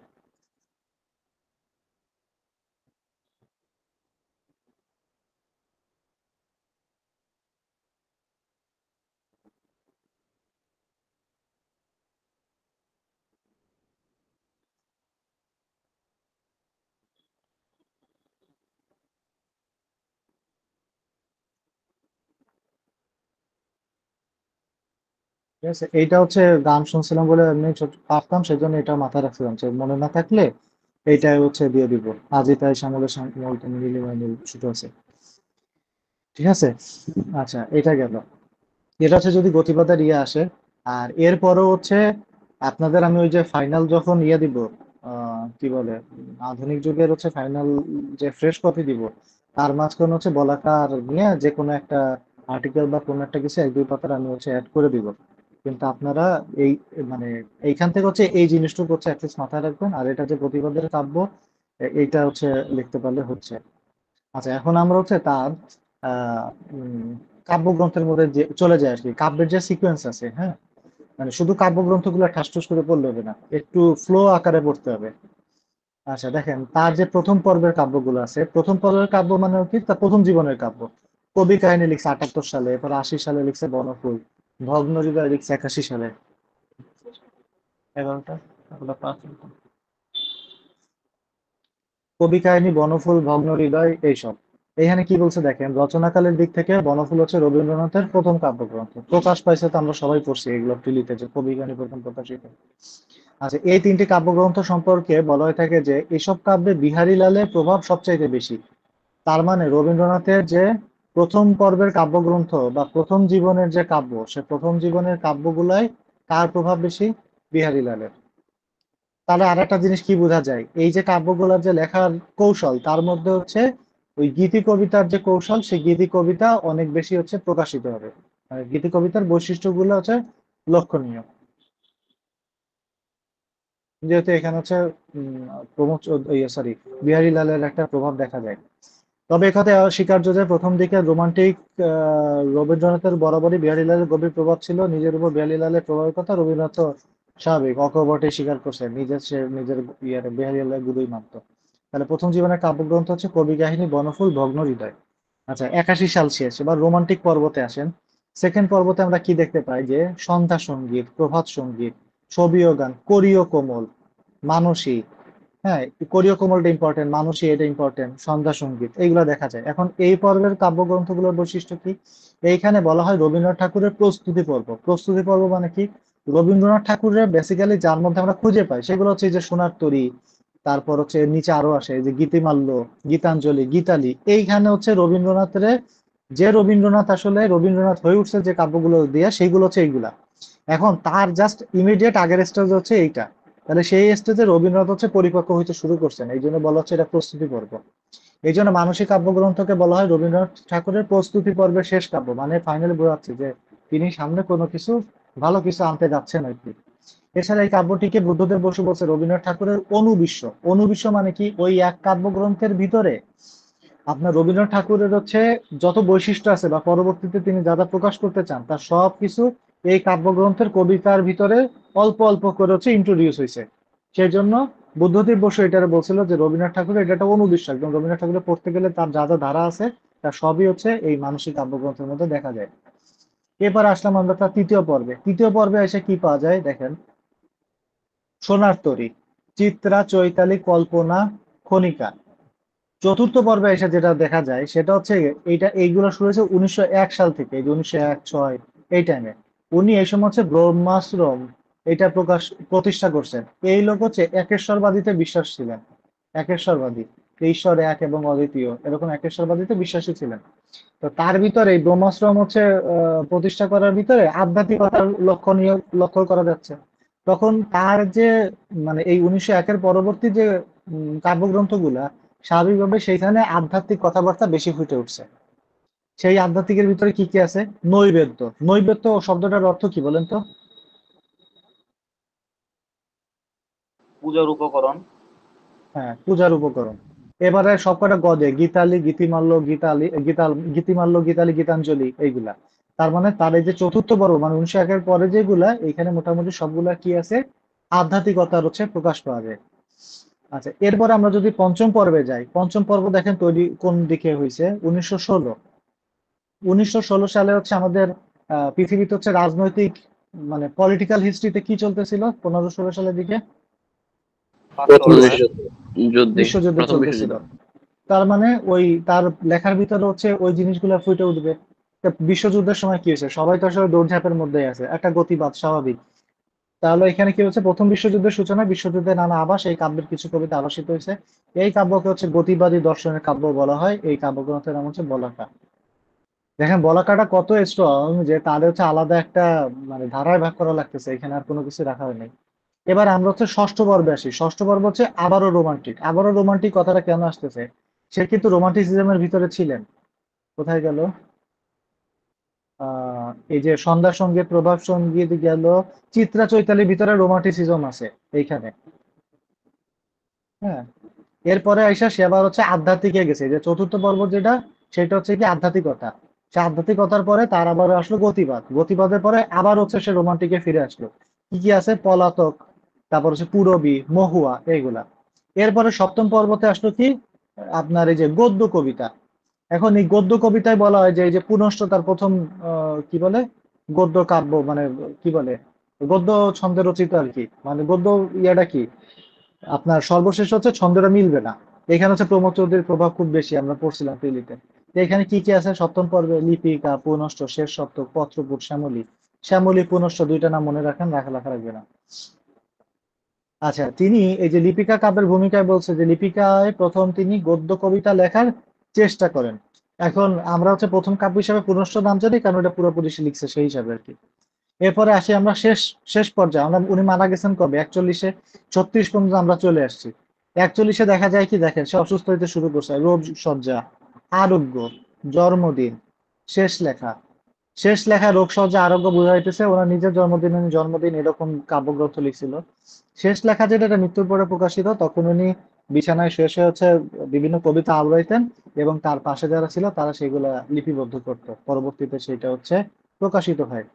ঠিক আছে, এইটা হচ্ছে গান শুনছিলাম বলে এমনি ছোট পারতাম, সেজন্য এটা মাথায় রাখছিলাম, যে মনে না থাকলে এইটাই হচ্ছে দিয়ে দিব। আজই তাই শ্যামলের শ্যামল তুমি নীলিমায় নীল, ছোট আছে। ঠিক আছে, আচ্ছা এটা গেল। এটা হচ্ছে যদি গতিপথের ইয়ে আসে। আর এরপরও হচ্ছে আপনাদের আমি ওই যে ফাইনাল যখন ইয়ে দিব, কি বলে, আধুনিক যুগের হচ্ছে ফাইনাল যে ফ্রেশ কপি দিব, তার মাঝখানে হচ্ছে বলাকার নিয়ে যে কোনো একটা আর্টিকেল বা কোনো একটা কিছু এক দুই পাতার আমি হচ্ছে অ্যাড করে দিব। কিন্তু আপনারা এই মানে এইখান থেকে হচ্ছে এই জিনিসটুকু হচ্ছে অ্যাটলিস্ট মাথায় রাখবেন। আর এটা যে প্রতিবাদের কাব্য, এইটা হচ্ছে লিখতে পারলে হচ্ছে। আচ্ছা, এখন আমরা হচ্ছে তার আহ কাব্যগ্রন্থের মধ্যে যে চলে যায় আর কি, কাব্যের যে সিকোয়েন্স আছে, হ্যাঁ, মানে শুধু কাব্যগ্রন্থগুলো ঠাসঠুস করে পড়লে হবে না, একটু ফ্লো আকারে পড়তে হবে। আচ্ছা দেখেন, তার যে প্রথম পর্বের কাব্যগুলো আছে, প্রথম পর্বের কাব্য মানে কি, তার প্রথম জীবনের কাব্য। কবি কাহিনী লিখছে 78 সালে, এরপর 80 সালে লিখছে বনফুল, ভগ্ন হৃদয় লিখছে 81 সালে। 11টা, তারপরে 5। কবি কাহিনী, বনফুল, ভগ্ন হৃদয়, এইসব। এখানে কি বলছে দেখেন, রচনাকালের দিক থেকে বনফুল হচ্ছে রবীন্দ্রনাথের প্রথম কাব্যগ্রন্থ, প্রকাশ পাইছে তো আমরা সবাই পড়ছি এগুলো প্রিলিতে, যে কবি কাহিনী প্রথম প্রকাশিত। আচ্ছা, এই তিনটি কাব্যগ্রন্থ সম্পর্কে বলা হয়ে থাকে যে এসব কাব্যে বিহারীলালের প্রভাব সবচাইতে বেশি। তার মানে রবীন্দ্রনাথের যে প্রথম পর্বের কাব্যগ্রন্থ বা প্রথম জীবনের যে কাব্য, সে প্রথম জীবনের কাব্যগুলাই কার প্রভাব বেশি? বিহারীলালের। তাহলে আর একটা জিনিস কি বোঝা যায়, এই যে কাব্যগুলোর যে লেখার কৌশল, তার মধ্যে হচ্ছে ওই গীতি কবিতার যে কৌশল, সেই গীতি কবিতা অনেক বেশি হচ্ছে প্রকাশিত হবে, মানে গীতি কবিতার বৈশিষ্ট্যগুলো হচ্ছে লক্ষণীয়। যেহেতু এখানে হচ্ছে প্রমোদ, সরি, বিহারীলালের একটা প্রভাব দেখা যায়। তবে এক্ষেত্রে স্বীকার্য যে প্রথম দিকে রোমান্টিক রবীন্দ্রনাথের বরাবরই বিহারীলালের গভীর প্রভাব ছিল, নিজের উপর বিহারীলালের প্রভাবের কথা রবীন্দ্রনাথ তো স্বাভাবিক অকপটে স্বীকার করছে, সে নিজের বিহারীলালের গুরুই মানত। তাহলে প্রথম জীবনের কাব্যগ্রন্থ হচ্ছে কবি কাহিনী, বনফুল, ভগ্ন হৃদয়। আচ্ছা, 81 সাল শেষ, এবার রোমান্টিক পর্বতে আসেন। সেকেন্ড পর্বতে আমরা কি দেখতে পাই, যে সন্ধ্যা সঙ্গীত, প্রভাত সঙ্গীত, ছবিও গান, কোরীয় কোমল, মানসী, হ্যাঁ, কোরীয় কোমলটা ইম্পর্টেন্ট, মানসী এটা ইম্পর্টেন্ট, সন্ধ্যা সঙ্গীত, এইগুলো দেখা যায়। এখন এই পর্বের কাব্যগ্রন্থগুলোর বৈশিষ্ট্য কি? এইখানে বলা হয় রবীন্দ্রনাথ ঠাকুরের প্রস্তুতি পর্ব। প্রস্তুতি পর্ব মানে কি? রবীন্দ্রনাথ ঠাকুরের বেসিক্যালি যার মধ্যে আমরা খুঁজে পাই সেগুলো হচ্ছে এই যে সোনার তরী, তারপর হচ্ছে এর নিচে আরো আসে এই যে গীতিমাল্য, গীতাঞ্জলি, গীতালি। এইখানে হচ্ছে রবীন্দ্রনাথের, যে রবীন্দ্রনাথ আসলে রবীন্দ্রনাথ হয়ে উঠছে যে কাব্যগুলো দিয়ে, সেইগুলো হচ্ছে এইগুলা। এখন তার জাস্ট ইমিডিয়েট আগের স্টেজ হচ্ছে এইটা। তাহলে সেই স্টেজে রবীন্দ্রনাথ হচ্ছে পরিপক্ক হইতে শুরু করছেন, এই জন্য বলা হচ্ছে এটা প্রস্তুতি পর্ব। এই জন্য মানসিক কাব্যগ্রন্থকে বলা হয় রবীন্দ্রনাথ ঠাকুরের প্রস্তুতি পর্বের শেষ কাব্য, মানে ফাইনালি বোঝাচ্ছে যে তিনি সামনে কোনো কিছু ভালো কিছু আনতে যাচ্ছেন আর কি। এছাড়া এই কাব্যটিকে বুদ্ধদেব বসু বলছে রবীন্দ্রনাথ ঠাকুরের অনুবিশ্ব। অনুবিশ্ব মানে কি? ওই এক কাব্যগ্রন্থের ভিতরে আপনার রবীন্দ্রনাথ ঠাকুরের হচ্ছে যত বৈশিষ্ট্য আছে বা পরবর্তীতে তিনি যা যা প্রকাশ করতে চান, তার সব কিছু এই কাব্যগ্রন্থের কবিতার ভিতরে অল্প অল্প করে হচ্ছে ইন্ট্রোডিউস হয়েছে। সেই জন্য বুদ্ধদেব বসু এটা বলছিল যে রবীন্দ্রনাথ ঠাকুরের এটা একটা অনুবিশ্ব, একদম রবীন্দ্রনাথ ঠাকুরের পড়তে গেলে তার যা যা ধারা আছে তার সবই হচ্ছে এই মানসিক কাব্যগ্রন্থের মধ্যে দেখা যায়। এবার আসলাম আমরা তার তৃতীয় পর্বে। তৃতীয় পর্বে এসে কি পাওয়া যায় দেখেন, সোনার তরী, চিত্রা, চৈতালি, কল্পনা, খনিকা। চতুর্থ পর্বে এসে যেটা দেখা যায় সেটা হচ্ছে এইগুলো শুরু হয়েছে 1901 সাল থেকে, এই যে 1901-06 এই টাইমে। উনি এই সময় হচ্ছে ব্রহ্মাশ্রম এটা প্রতিষ্ঠা করছেন। এই লোক হচ্ছে একেশ্বরবাদীতে বিশ্বাস ছিলেন। একেশ্বরবাদী, যে ঈশ্বর এক এবং অদ্বিতীয়, এরকম একেশ্বরবাদীতে বিশ্বাসী ছিলেন। তো তার ভিতরে এই ব্রহ্মাশ্রম হচ্ছে প্রতিষ্ঠা করার ভিতরে আধ্যাত্মিকতার লক্ষণীয় লক্ষ্য করা যাচ্ছে। তখন তার যে মানে এই 1901-এর পরবর্তী যে কাব্যগ্রন্থগুলা, স্বাভাবিকভাবে সেইখানে আধ্যাত্মিক কথাবার্তা বেশি ফুটে উঠছে। সেই আধ্যাত্মিকের ভিতরে কি কি আছে? নৈবেদ্য। নৈবেদ্য শব্দটার অর্থ কি বলেন তো? পূজার উপকরণ। হ্যাঁ, পূজার উপকরণ। এবারে সবকটা গদে গীতালি, গীতিমাল্য, গীতিমাল্য, গীতালি, গীতাঞ্জলি, এইগুলা। তার মানে তার এই যে চতুর্থ পর্ব মানে 1901-এর পরে যেগুলা, এখানে মোটামুটি সবগুলা কি আছে? আধ্যাত্মিকতার হচ্ছে প্রকাশ পাওয়া যায়। আচ্ছা, এরপর আমরা যদি পঞ্চম পর্বে যাই, পঞ্চম পর্ব দেখেন তৈরি কোন দিকে হয়েছে? 1916। 1916 সালে হচ্ছে আমাদের পৃথিবীতে হচ্ছে রাজনৈতিক মানে পলিটিক্যাল হিস্ট্রিতে কি চলতেছিল 15-16 সালের দিকে? পাঁচশো প্রথম বছর। বিশ্বযুদ্ধ। যুদ্ধে, বিশ্বযুদ্ধ প্রথম চলতেছিল। বিশ্বযুদ্ধ। তার মানে ওই তার লেখার ভিতরে হচ্ছে ওই জিনিসগুলো ফুটে উঠবে। তা বিশ্বযুদ্ধের সময় কি হয়েছে? সবাই তো আসলে দৌড়ঝাঁপের মধ্যেই আছে, একটা গতিবাদ স্বাভাবিক। তাহলে এখানে কি হচ্ছে? প্রথম বিশ্বযুদ্ধের সূচনা, বিশ্বযুদ্ধের নানা আভাস, এই কাব্যের কিছু কবিতা আলোচিত হয়েছে। এই কাব্যকে হচ্ছে গতিবাদী দর্শনের কাব্য বলা হয়। এই কাব্যগ্রন্থের নাম হচ্ছে বলাকা। দেখেন বলাকাটা কত স্ট্রং, যে তাদের হচ্ছে আলাদা একটা মানে ধারায় ভাগ করা লাগতেছে, এখানে আর কোনো কিছু রাখা হয়নি। এবার আমরা হচ্ছে ষষ্ঠ পর্বে আসি। ষষ্ঠ পর্ব হচ্ছে আবারও রোমান্টিক। আবারও রোমান্টিক কথাটা কেন আসতেছে? সে কিন্তু রোমান্টিসিজমের ভিতরে ছিলেন। কোথায় গেল? এই যে সন্ধ্যা সঙ্গীত, প্রভাব সঙ্গীত গেল, চিত্রা চৈতালির ভিতরে রোমান্টিসিজম আছে এইখানে। হ্যাঁ, এরপরে আইসা সে আবার হচ্ছে আধ্যাত্মিকে গেছে, যে চতুর্থ পর্ব যেটা, সেটা হচ্ছে কি আধ্যাত্মিকতা। সে আধ্যাত্মিকতার পরে তার আবার আসলো গতিবাদ, গতিবাদের পরে আবার হচ্ছে সে রোমান্টিকে ফিরে আসলো। কি কি আছে, পলাতক, তারপর হচ্ছে পুরবী, মহুয়া, এইগুলা। এরপরে সপ্তম পর্বতে আসলো কি, আপনার এই যে গদ্য কবিতা। এখন এই গদ্য কবিতায় বলা হয় যে এই যে পুনশ্চ তার প্রথম কি বলে, গদ্য কাব্য, মানে কি বলে, গদ্য ছন্দে রচিত আর কি, মানে গদ্য ইয়াটা কি, আপনার সর্বশেষ হচ্ছে ছন্দটা মিলবে না। এখানে হচ্ছে প্রমোদ চৌধুরীর প্রভাব খুব বেশি, আমরা পড়ছিলাম প্রিলিতে। তো এখানে কি কি আছে সপ্তম পর্বে, লিপিকা, পুনশ্চ, শেষ সপ্তক, পত্রপুট, শ্যামলী। শ্যামলী, পুনশ্চ দুইটা নাম মনে রাখেন, লেখা রাখবে না। আচ্ছা, তিনি এই যে লিপিকা কাব্যের ভূমিকায় বলছে যে লিপিকায় প্রথম তিনি গদ্য কবিতা লেখার চেষ্টা করেন। এখন আমরা হচ্ছে প্রথম কাব্য হিসাবে পুনশ্চ নাম জানি, কারণ এটা পুরোপুরি সে লিখছে সেই হিসাবে আর কি। এরপরে আসি আমরা শেষ শেষ পর্যায়ে, আমরা উনি মারা গেছেন কবে, 41-এ। 36 পর্যন্ত আমরা চলে আসছি। 41-এ দেখা যায় কি, দেখেন সে অসুস্থ হইতে শুরু করছে, রোগ সজ্জা, আরোগ্য, জন্মদিন, শেষ লেখা। শেষ লেখা, রোগ সজ্জা, আরোগ্য বুঝাইতেছে ওনার নিজের জন্মদিন, উনি জন্মদিন এরকম কাব্যগ্রন্থ লিখছিল। শেষ লেখা যেটা, এটা মৃত্যুর পরে প্রকাশিত, তখন উনি বিছানায় শুয়ে শুয়ে হচ্ছে বিভিন্ন কবিতা আওড়াইতেন, এবং তার পাশে যারা ছিল তারা সেগুলা লিপিবদ্ধ করতো, পরবর্তীতে সেটা হচ্ছে প্রকাশিত হয়।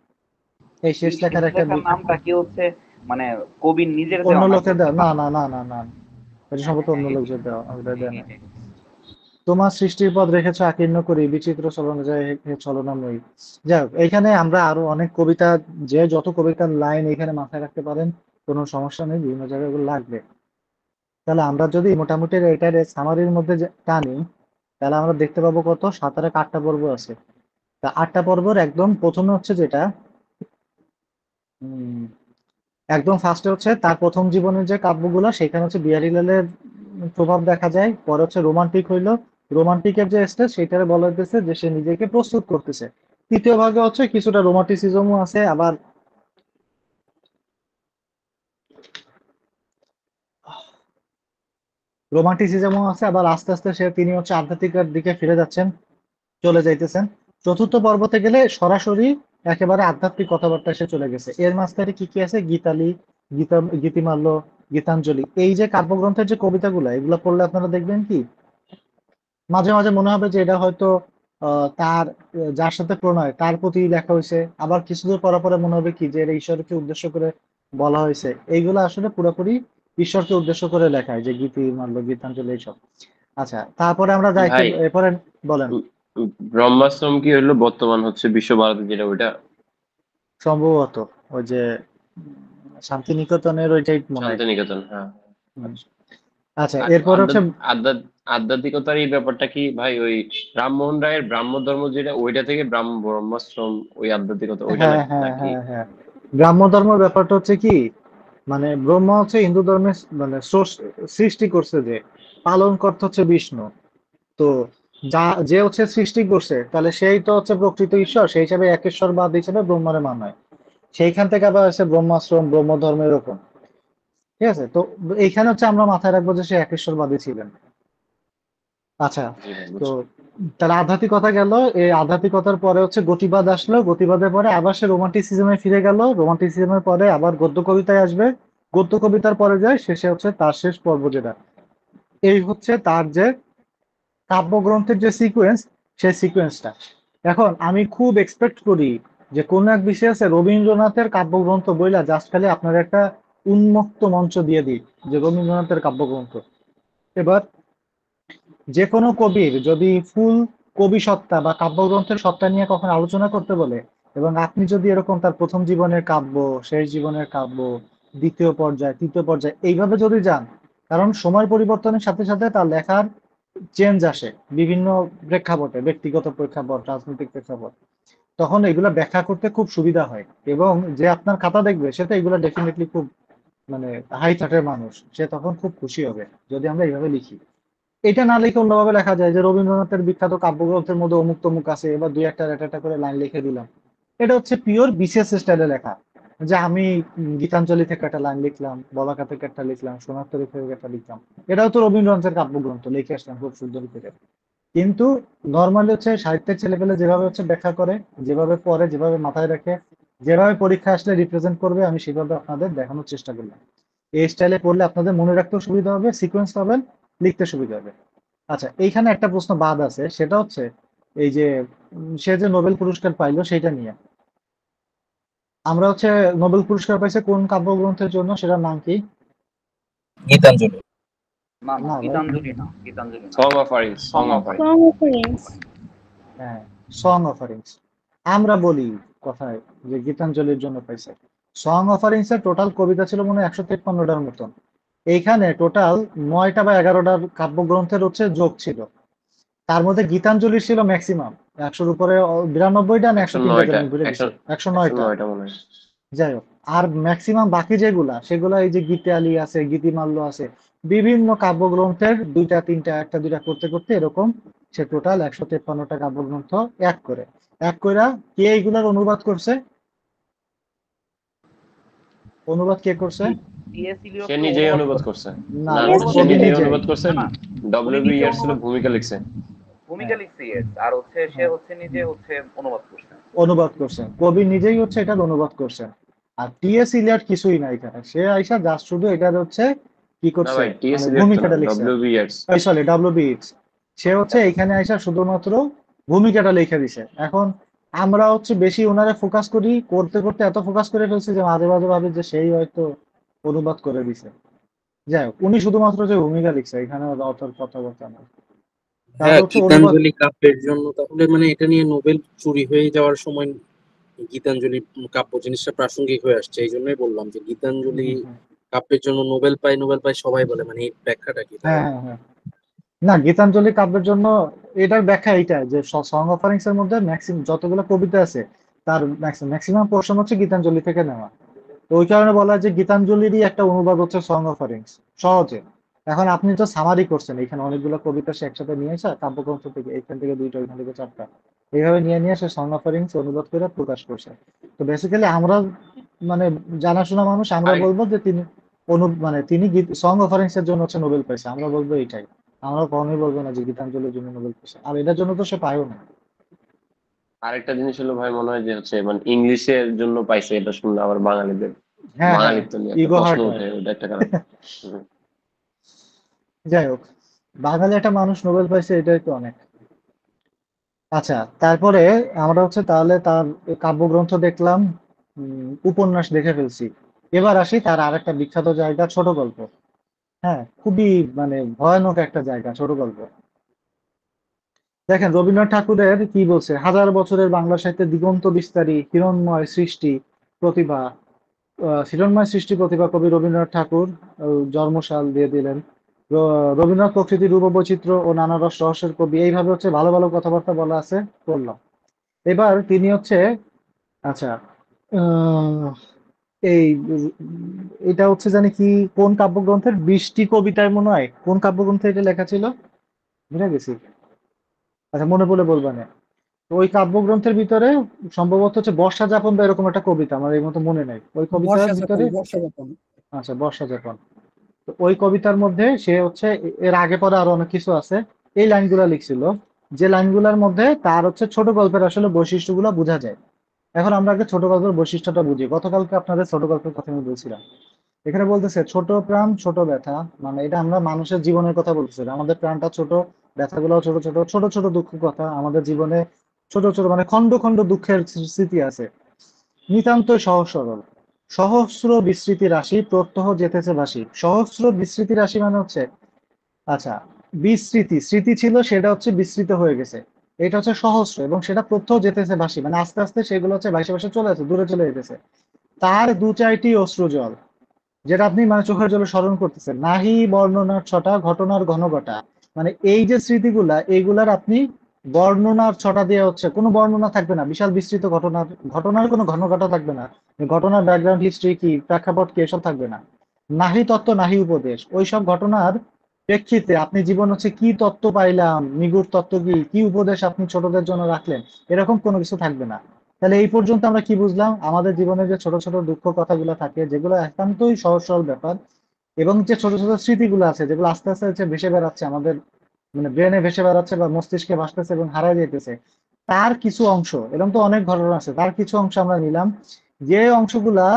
এই শেষ এই শেষ লেখার একটা লেখার নামটা কি হচ্ছে, মানে কবির নিজের অন্য দেওয়া নাকি লোকের দেওয়া, হচ্ছে না বাংলা? না না না না, এটা হ্যাঁ সম্ভবত হ্যাঁ, অন্য লোকদের দেওয়া, আমাদের দেওয়া নাই। এইটাই। তোমার সৃষ্টির পথ রেখেছ আকীর্ণ করি, বিচিত্র চলন যায় হে ছলনাময়ী। যাই হোক, এখানে আমরা আরো অনেক কবিতা, যে যত কবিতার লাইন এখানে মাথায় রাখতে পারেন, কোনো সমস্যা নেই, বিভিন্ন জায়গায় এগুলো লাগবে। তাহলে আমরা যদি মোটামুটি এটার সামারির মধ্যে টানি, তাহলে আমরা দেখতে পাবো কত, 7 আর 8টা পর্ব আছে। তা 8টা পর্বর একদম প্রথমে হচ্ছে যেটা, উম, একদম ফার্স্টে হচ্ছে তার প্রথম জীবনের যে কাব্যগুলো, সেখানে হচ্ছে বিহারীলালের প্রভাব দেখা যায়। পরে হচ্ছে রোমান্টিক হইলো, রোমান্টিকের যে স্টেজ সেটারে বলা হইতেছে যে সে নিজেকে প্রস্তুত করতেছে। তৃতীয় ভাগে হচ্ছে কিছুটা রোমান্টিসিজমও আছে, আবার আস্তে আস্তে তিনি হচ্ছে আধ্যাত্মিকের দিকে ফিরে যাচ্ছেন, চলে যাইতেছেন। চতুর্থ পর্বতে গেলে সরাসরি একেবারে আধ্যাত্মিক কথাবার্তা এসে চলে গেছে। এর মাঝখানে কি কি আছে, গীতালি, গীতিমাল্য, গীতাঞ্জলি, এই যে কাব্যগ্রন্থের যে কবিতাগুলো, এগুলো পড়লে আপনারা দেখবেন কি, মাঝে মাঝে মনে হবে যে এটা হয়তো তার যার সাথে প্রণয় তার প্রতি লেখা হয়েছে, আবার কিছুদূর পরে পরে মনে হবে কি যে এটা ঈশ্বরকে উদ্দেশ্য করে বলা হয়েছে। এইগুলো আসলে পুরোপুরি ঈশ্বরকে উদ্দেশ্য করে লেখা, যে গীতিমাল্য, গীতাঞ্জলি, এইসব। আচ্ছা, তারপরে আমরা যাইতে ভাই, এরপরে বলেন। উম, ব্রহ্মাশ্রম কি হলো বর্তমান হচ্ছে বিশ্বভারতী যেটা ওইটা? সম্ভবত ওই যে শান্তিনিকেতনের ওইটাই মনে হয়। শান্তিনিকেতন, হ্যাঁ। হুম। আচ্ছা। আচ্ছা, আর এরপর হচ্ছে, আধ্যাত্মিকতার এই ব্যাপারটা কি ভাই, ওই রামমোহন রায়ের ব্রাহ্ম ধর্ম যেটা ওইটা থেকে ব্রহ্মাশ্রম, ওই আধ্যাত্মিকতা ওইটা হ্যাঁ নাকি হ্যাঁ নাকি? হ্যাঁ হ্যাঁ, ব্রাহ্ম ধর্মের ব্যাপারটা হচ্ছে কি, মানে ব্রহ্মা হচ্ছে হিন্দু ধর্মের মানে সৃষ্টি করছে, যে পালন কর্তা হচ্ছে বিষ্ণু। তো যে হচ্ছে সৃষ্টি করছে, তাহলে সেই তো হচ্ছে প্রকৃত ঈশ্বর, সেই হিসাবে একেশ্বরবাদ হিসেবে ব্রহ্মারে মানায়। সেইখান থেকে আবার আছে ব্রহ্মাশ্রম, ব্রহ্ম ধর্ম, এরকম। ঠিক আছে, তো এইখানে হচ্ছে আমরা মাথায় রাখবো যে সে একেশ্বরবাদী ছিলেন। আচ্ছা, জি ভাই, তো বুঝছি। তার আধ্যাত্মিকতা গেল। এই আধ্যাত্মিকতার পরে হচ্ছে গতিবাদ আসলো, গতিবাদের পরে আবার সে রোমান্টিসিজমে ফিরে গেল, রোমান্টিসিজমের পরে আবার গদ্য কবিতায় আসবে, গদ্য কবিতার পরে যায় শেষে হচ্ছে তার শেষ পর্ব যেটা। এই হচ্ছে তার যে কাব্যগ্রন্থের যে সিকোয়েন্স, সেই সিকোয়েন্সটা। এখন আমি খুব এক্সপেক্ট করি যে কোন এক বিশেষে রবীন্দ্রনাথের কাব্যগ্রন্থ বইলা জাস্ট খালি আপনার একটা উন্মুক্ত মঞ্চ দিয়ে দিই, যে রবীন্দ্রনাথের কাব্যগ্রন্থ। এবার যে কোনো কবির যদি ফুল কবি সত্তা বা কাব্যগ্রন্থের সত্তা নিয়ে কখন আলোচনা করতে বলে, এবং আপনি যদি এরকম তার প্রথম জীবনের কাব্য, শেষ জীবনের কাব্য, দ্বিতীয় পর্যায়, তৃতীয় পর্যায়, এইভাবে যদি যান, কারণ সময় পরিবর্তনের সাথে সাথে তার লেখার চেঞ্জ আসে বিভিন্ন প্রেক্ষাপটে, ব্যক্তিগত প্রেক্ষাপট, রাজনৈতিক প্রেক্ষাপট, তখন এগুলা ব্যাখ্যা করতে খুব সুবিধা হয়। এবং যে আপনার খাতা দেখবে সে তো এগুলা ডেফিনেটলি খুব, মানে হাই থাটের মানুষ, সে তখন খুব খুশি হবে যদি আমরা এইভাবে লিখি। এটা না লিখে অন্যভাবে লেখা যায় যে রবীন্দ্রনাথের বিখ্যাত কাব্যগ্রন্থের মধ্যে অমুক তমুক আছে, এবার দুই একটা একটা করে লাইন লিখে দিলাম। এটা হচ্ছে পিওর বিসিএস স্টাইলে লেখা, যে আমি গীতাঞ্জলি থেকে একটা লাইন লিখলাম, বলাকা থেকে একটা লিখলাম, সোনারতরী থেকে একটা লিখলাম। এটাও তো রবীন্দ্রনাথের কাব্যগ্রন্থ, লিখে আসলাম খুব সুন্দর করে। কিন্তু নর্মালি হচ্ছে সাহিত্যের ছেলেপেলে যেভাবে হচ্ছে ব্যাখ্যা করে, যেভাবে পড়ে, যেভাবে মাথায় রাখে, যেভাবে পরীক্ষা আসলে রিপ্রেজেন্ট করবে, আমি সেভাবে আপনাদের দেখানোর চেষ্টা করলাম। এই স্টাইলে পড়লে আপনাদের মনে রাখতেও সুবিধা হবে, সিকোয়েন্স পাবেন, লিখতে সুবিধা হবে। আচ্ছা, এইখানে একটা প্রশ্ন বাদ আছে, সেটা হচ্ছে এই যে সে যে নোবেল পুরস্কার পাইলো সেটা নিয়ে। আমরা হচ্ছে নোবেল পুরস্কার পাইছে কোন কাব্যগ্রন্থের জন্য, সেটার নাম কি? গীতাঞ্জলি। না না, না ভাই, গীতাঞ্জলি না, গীতাঞ্জলি না। Song offerings, song offering. Song offerings. হ্যাঁ, সং অফারিংস। আমরা বলি কথায় যে গীতাঞ্জলির জন্য পাইছে। সং অফারিংস এর টোটাল কবিতা ছিল মনে হয় 153টার মতন। এইখানে টোটাল 9টা বা 11টার কাব্যগ্রন্থের হচ্ছে যোগ ছিল। তার মধ্যে গীতাঞ্জলি ছিল ম্যাক্সিমাম 100-র উপরে, 92টা না 103টা 109টা, যেন ভুলে গেছি, 109টা। 109টা মনে হয়। যাই হোক, আর ম্যাক্সিমাম বাকি যেগুলা সেগুলা এই যে গীতালি আছে, গীতিমাল্য আছে, বিভিন্ন কাব্যগ্রন্থের 2টা 3টা 1টা 2টা করতে করতে এরকম সে টোটাল 153টা কাব্যগ্রন্থ এক কইরা কে এইগুলার অনুবাদ করছে? অনুবাদ কে করছে? টি.এস. ইলিয়ট সে তো নিজেই অনুবাদ অনুবাদ করছে। করছে। না, না, Yes, সে কবি নিজেই নিজে। অনুবাদ করছে। না, ডব্লিউ উনি বি নিজে ইয়ার্স ছিল অনুবাদ ভূমিকা লিখছে। ভূমিকা লিখছে, yes, আর হচ্ছে সে হ্যাঁ, হচ্ছে নিজে হচ্ছে অনুবাদ করছেন। অনুবাদ করছেন, কবি নিজেই হচ্ছে এটার অনুবাদ করছেন। আর টি.এস. ইলিয়ট কিছুই না এখানে, সে আইসা জাস্ট শুধু এটার হচ্ছে কি না করছে, ভাই, টিএস মানে ইলিয়ট তো না, ভূমিকাটা লিখছে। W B Yeats. Sorry, W B Yeats. সে হচ্ছে এখানে আইসা শুধুমাত্র ভূমিকাটা লিখে দিছে। এখন আমরা হচ্ছে বেশি ওনারে ফোকাস করি, করতে করতে এত ফোকাস করে ফেলছি যে মাঝে মাঝে ভাবি যে সেই হয়তো অনুবাদ করে দিছে। যাই হোক, উনি শুধুমাত্র যে ভূমিকা লিখছে, এখানে অত কথাবার্তা না। তার হ্যাঁ, হচ্ছে অনুবাদ। গীতাঞ্জলি কাব্যের জন্য তাহলে মানে এটা নিয়ে নোবেল চুরি হয়ে যাওয়ার সময় গীতাঞ্জলি কাব্য জিনিসটা প্রাসঙ্গিক হয়ে আসছে, এই জন্যই বললাম যে গীতাঞ্জলি হুম, হুম। কাব্যের জন্য নোবেল পায় সবাই বলে, মানে এই ব্যাখ্যাটা কি হ্যাঁ, তাহলে? হ্যাঁ, হ্যাঁ। না, গীতাঞ্জলি কাব্যের জন্য এটার ব্যাখ্যা এইটা যে সং অফারিংস এর মধ্যে ম্যাক্সিমাম যতগুলো কবিতা আছে তার ম্যাক্সিমাম পোর্শন হচ্ছে গীতাঞ্জলি থেকে নেওয়া। তো ওই কারণে বলা হয় যে গীতাঞ্জলিরই একটা অনুবাদ হচ্ছে সং অফারিংস, সহজে। এখন আপনি তো সামারি করছেন, এখানে অনেকগুলো কবিতা সে একসাথে নিয়ে এসে কাব্যগ্রন্থ থেকে এখান থেকে 2টা, ওইখান থেকে 4টা, এইভাবে নিয়ে নিয়ে সে সং অফারিংস অনুবাদ করে প্রকাশ করছে। তো বেসিক্যালি আমরা মানে জানাশোনা মানুষ, আমরা আরেক বলবো যে তিনি মানে তিনি সং অফারিংস এর জন্য হচ্ছে নোবেল পাইছে, আমরা বলবো এইটাই। আমরা কখনোই বলবো না যে গীতাঞ্জলির জন্য নোবেল পাইছে, আর এটার জন্য তো সে পায়ও না। আরেকটা জিনিস হলো ভাই, মনে হয় যে হচ্ছে মানে ইংলিশের জন্য পাইছে, এটা শুনলে আবার বাঙালিদের হ্যাঁ, হ্যাঁ, বাঙালিত্ব নিয়ে একটা ইগো প্রশ্ন হার্ট হয়। ওঠে, ওটা একটা কারণ। হুম। যাই হোক, বাঙালি একটা মানুষ নোবেল পাইছে, এটাই তো অনেক। আচ্ছা, তারপরে আমরা হচ্ছে তাহলে তার কাব্যগ্রন্থ দেখলাম, উপন্যাস দেখে ফেলছি। এবার আসি তার আরেকটা বিখ্যাত জায়গা, ছোট গল্প। হ্যাঁ, খুবই মানে ভয়ানক একটা জায়গা ছোট গল্প। দেখেন রবীন্দ্রনাথ ঠাকুরের কি বলছে, হাজার বছরের বাংলা সাহিত্যের দিগন্ত বিস্তারী হিরণ্ময় সৃষ্টি প্রতিভা। হিরণ্ময় সৃষ্টি প্রতিভা কবি রবীন্দ্রনাথ ঠাকুর জন্মসাল দিয়ে দিলেন। রবীন্দ্রনাথ প্রকৃতির রূপ বৈচিত্র্য ও নানা রস রহস্যের কবি, এইভাবে হচ্ছে ভালো ভালো কথাবার্তা বলা আছে, বললাম। এবার তিনি হচ্ছে, আচ্ছা, আহ, এই এটা হচ্ছে জানি কি কোন কাব্যগ্রন্থের, বৃষ্টি কবিতায় মনে হয় কোন কাব্যগ্রন্থে এটা লেখা ছিল, ভুলে গেছি। আচ্ছা, মনে পড়লে বলবা না। তো ওই কাব্যগ্রন্থের ভিতরে সম্ভবত হচ্ছে বর্ষা যাপন বা এরকম একটা কবিতা, আমার এই মতো মনে নাই ওই কবিতার ভিতরে। বর্ষাযাপন। আচ্ছা, বর্ষা যাপন। তো ওই কবিতার মধ্যে সে হচ্ছে এর আগে পরে আরো অনেক কিছু আছে, এই লাইনগুলা লিখছিল, যে লাইনগুলোর মধ্যে তার হচ্ছে ছোট গল্পের আসলে বৈশিষ্ট্যগুলো বোঝা যায়। এখন আমরা আগে ছোট গল্পের বৈশিষ্ট্যটা বুঝি। গতকালকে আপনাদের ছোট গল্পের কথা আমি বলছিলাম। এখানে বলতেছে ছোট প্রাণ ছোট ব্যথা, মানে এটা আমরা মানুষের জীবনের কথা বলতেছি, আমাদের প্রাণটা ছোট, ব্যথাগুলো ছোট ছোট ছোট ছোট দুঃখ কথা আমাদের জীবনে, ছোট ছোট মানে খন্ড খন্ড দুঃখের স্মৃতি আছে। নিতান্ত সহজ সরল, সহস্র বিস্মৃতি রাশি প্রত্যহ যেতেছে ভাসি। সহস্র বিস্মৃতি রাশি মানে হচ্ছে, আচ্ছা, বিস্মৃতি স্মৃতি ছিল সেটা হচ্ছে বিস্মৃত হয়ে গেছে, এটা হচ্ছে সহস্র, এবং সেটা প্রত্যহ যেতেছে ভাসি মানে আস্তে আস্তে সেগুলো হচ্ছে ভাসে ভাসে চলে যাচ্ছে, দূরে চলে যেতেছে। তার 2-4টি অশ্রু জল, যেটা আপনি মানে চোখের জলে স্মরণ করতেছেন, নাহি বর্ণনার ছটা ঘটনার ঘনঘটা। মানে এই যে স্মৃতিগুলা, এইগুলার আপনি বর্ণনার ছটা দিয়ে হচ্ছে, কোনো বর্ণনা থাকবে না, বিশাল বিস্তৃত ঘটনার ঘটনার কোনো ঘনঘটা থাকবে না, ঘটনার ব্যাকগ্রাউন্ড হিস্ট্রি কি, প্রেক্ষাপট কি, এসব থাকবে না। নাহি তত্ত্ব নাহি উপদেশ, ওইসব ঘটনার প্রেক্ষিতে আপনি জীবন হচ্ছে কি তত্ত্ব পাইলাম, নিগুড় তত্ত্ব কি, কি উপদেশ আপনি ছোটদের জন্য রাখলেন, এরকম কোনো কিছু থাকবে না। তাহলে এই পর্যন্ত আমরা কি বুঝলাম, আমাদের জীবনে যে ছোট ছোট দুঃখ কথাগুলো থাকে, যেগুলো একান্তই সহজ সরল ব্যাপার, এবং যে ছোট ছোট স্মৃতিগুলো আছে যেগুলো আস্তে আস্তে হচ্ছে ভেসে বেড়াচ্ছে আমাদের, মানে ব্রেনে ভেসে বেড়াচ্ছে বা মস্তিষ্কে ভাসতেছে এবং হারায় যেতেছে, তার কিছু অংশ, এরকম তো অনেক ঘটনা আছে, তার কিছু অংশ আমরা নিলাম, যে অংশগুলা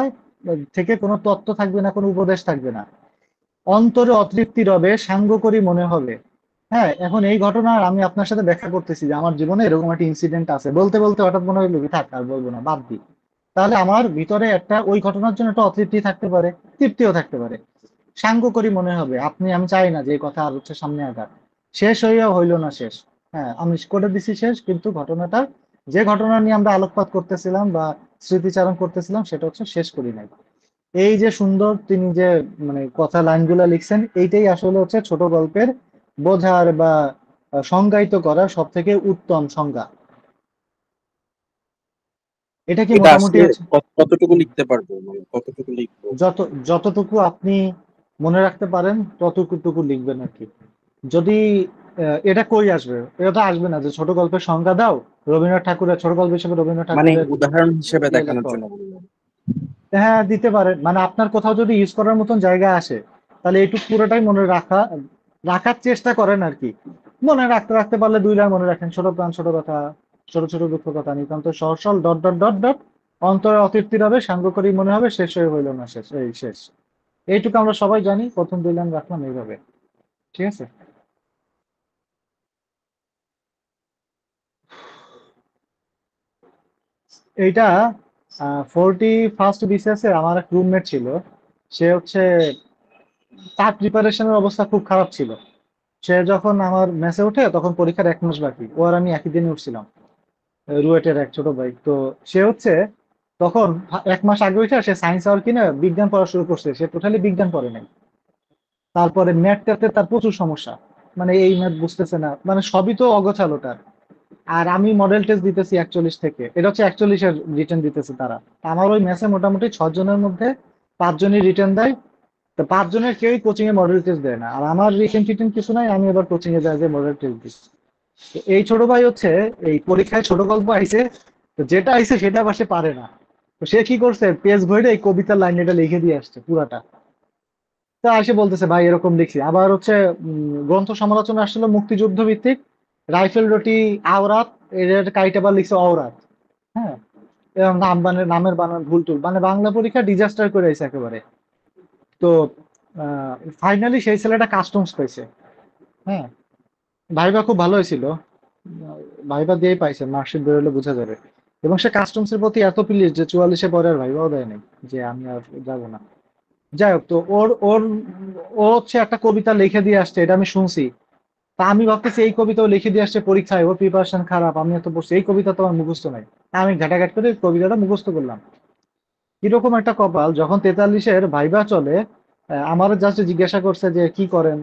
থেকে কোনো তত্ত্ব থাকবে না, কোনো উপদেশ থাকবে না, অন্তরে অতৃপ্তি রবে, সাঙ্গ করি মনে হবে। হ্যাঁ, এখন এই ঘটনা আমি আপনার সাথে ব্যাখ্যা করতেছি যে আমার জীবনে এরকম একটা ইনসিডেন্ট আছে, বলতে বলতে হঠাৎ মনে হইলো কি, থাক আর বলবো না, বাদ দিই। তাহলে আমার ভিতরে একটা ওই ঘটনার জন্য একটা অতৃপ্তি থাকতে পারে, তৃপ্তিও থাকতে পারে। সাঙ্গ করি মনে হবে, আমি চাই না যে এই কথা আর হচ্ছে সামনে আগাক। শেষ হইয়া হইল না শেষ। হ্যাঁ, আমি করে দিছি শেষ, কিন্তু ঘটনাটা, যে ঘটনা নিয়ে আমরা আলোকপাত করতেছিলাম বা স্মৃতিচারণ করতেছিলাম, সেটা হচ্ছে শেষ করি নাই। এই যে সুন্দর তিনি যে মানে কথা লাইনগুলা লিখছেন, এইটাই আসলে হচ্ছে ছোট গল্পের বোঝার বা সংজ্ঞায়িত করার সব থেকে উত্তম সংজ্ঞা। এটা কি এটা মোটামুটি আসলে হচ্ছে কতটুকু লিখতে পারবো, মানে কতটুকু লিখবো? যতটুকু আপনি মনে রাখতে পারেন ততটুকু লিখবেন আর কি। যদি এটা কই আসবে, এটা তো আসবে না যে ছোট গল্পের সংজ্ঞা দাও, রবীন্দ্রনাথ ঠাকুরের ছোট গল্প হিসেবে রবীন্দ্রনাথ মানে ঠাকুরের উদাহরণ হিসেবে ইয়ে দেখানোর লেখো। জন্য বললাম। হ্যাঁ, দিতে পারেন, মানে আপনার কোথাও যদি ইউজ করার মতন জায়গা আসে, তাহলে এইটুকু পুরোটাই মনে রাখার চেষ্টা করেন আর কি। মনে রাখতে রাখতে পারলে 2 লাইন মনে রাখেন: ছোট প্রাণ, ছোট কথা, ছোট ছোট দুঃখ কথা, নিতান্ত সহজ সরল, ডট ডট ডট ডট, অন্তরে অতৃপ্তি হবে, সাঙ্গ করেই মনে হবে, শেষ হয়ে হইল না শেষ, এই শেষ। এইটুকু আমরা সবাই জানি, প্রথম 2 লাইন রাখলাম এইভাবে। ঠিক আছে। এইটা 41st BCS এ আমার এক রুমমেট ছিল। সে হচ্ছে, তার প্রিপারেশনের অবস্থা খুব খারাপ ছিল। সে যখন আমার মেসে ওঠে তখন পরীক্ষার 1 মাস বাকি, ও আর আমি একই দিনে উঠছিলাম, রুয়েটের এক ছোট ভাই। তো সে হচ্ছে তখন 1 মাস আগে উঠে সে সায়েন্স আর কিনা বিজ্ঞান পড়া শুরু করছে, সে টোটালি বিজ্ঞান পড়ে নাই। তারপরে ম্যাথটাতে তার প্রচুর সমস্যা, মানে এই ম্যাথ বুঝতেছে না, মানে সবই তো অগোছালো তার। আর আমি মডেল টেস্ট দিতেছি 41 থেকে, এটা হচ্ছে 41-এর রিটার্ন দিতেছে তারা। আমার ওই ম্যাচে মোটামুটি 6 জনের মধ্যে 5 জনই রিটার্ন দেয়। তো 5 জনের কেউই কোচিং এ মডেল টেস্ট দেয় না, আর আমার রিটেন টিটেন কিছু নাই, আমি এবার কোচিং এ যাই যে মডেল টেস্ট দিচ্ছি। তো এই ছোট ভাই হচ্ছে এই পরীক্ষায় ছোট গল্প আইছে, তো যেটা আইছে সেটা আবার সে পারে না। তো সে কি করছে, পেজ ভরে এই কবিতার লাইন এটা লিখে দিয়ে আসছে পুরাটা। তো এসে বলতেছে ভাই এরকম লিখছি। আবার হচ্ছে গ্রন্থ সমালোচনা আসলে মুক্তিযুদ্ধ ভিত্তিক, রাইফেল রটি আওরাত, এর কাইটাবার লিখছে অওরাত। হ্যাঁ, এবং নামের বানান ভুল টুল, মানে বাংলা পরীক্ষা ডিজাস্টার করে আইছে একেবারে। তো ফাইনালি সেই ছেলেটা কাস্টমস পাইছে। হ্যাঁ, ভাইবা খুব ভালো হয়েছিল, ভাইবা দিয়েই পাইছে, মার্কশিট বেরোলে বোঝা যাবে। এবং সে কাস্টমস এর প্রতি এত প্লিজ যে 44-এ পরে আর ভাইবাও দেয় নাই, যে আমি আর যাবো না। যাই হোক, তো ওর ওর ও হচ্ছে একটা কবিতা লিখে দিয়ে আসছে, এটা আমি শুনছি। তা আমি ভাবতেছি এই কবিতাও লিখে দিয়ে আসছে পরীক্ষায়, ওর প্রিপারেশন খারাপ, আমি এত পড়ছি, এই কবিতা তো আমার মুখস্থ নাই। তা আমি ঘাটাঘাট করে কবিতাটা মুখস্থ করলাম। কিরকম একটা কপাল, যখন 43-এর ভাইবা চলে, আমার জাস্ট জিজ্ঞাসা করছে যে কি করেন।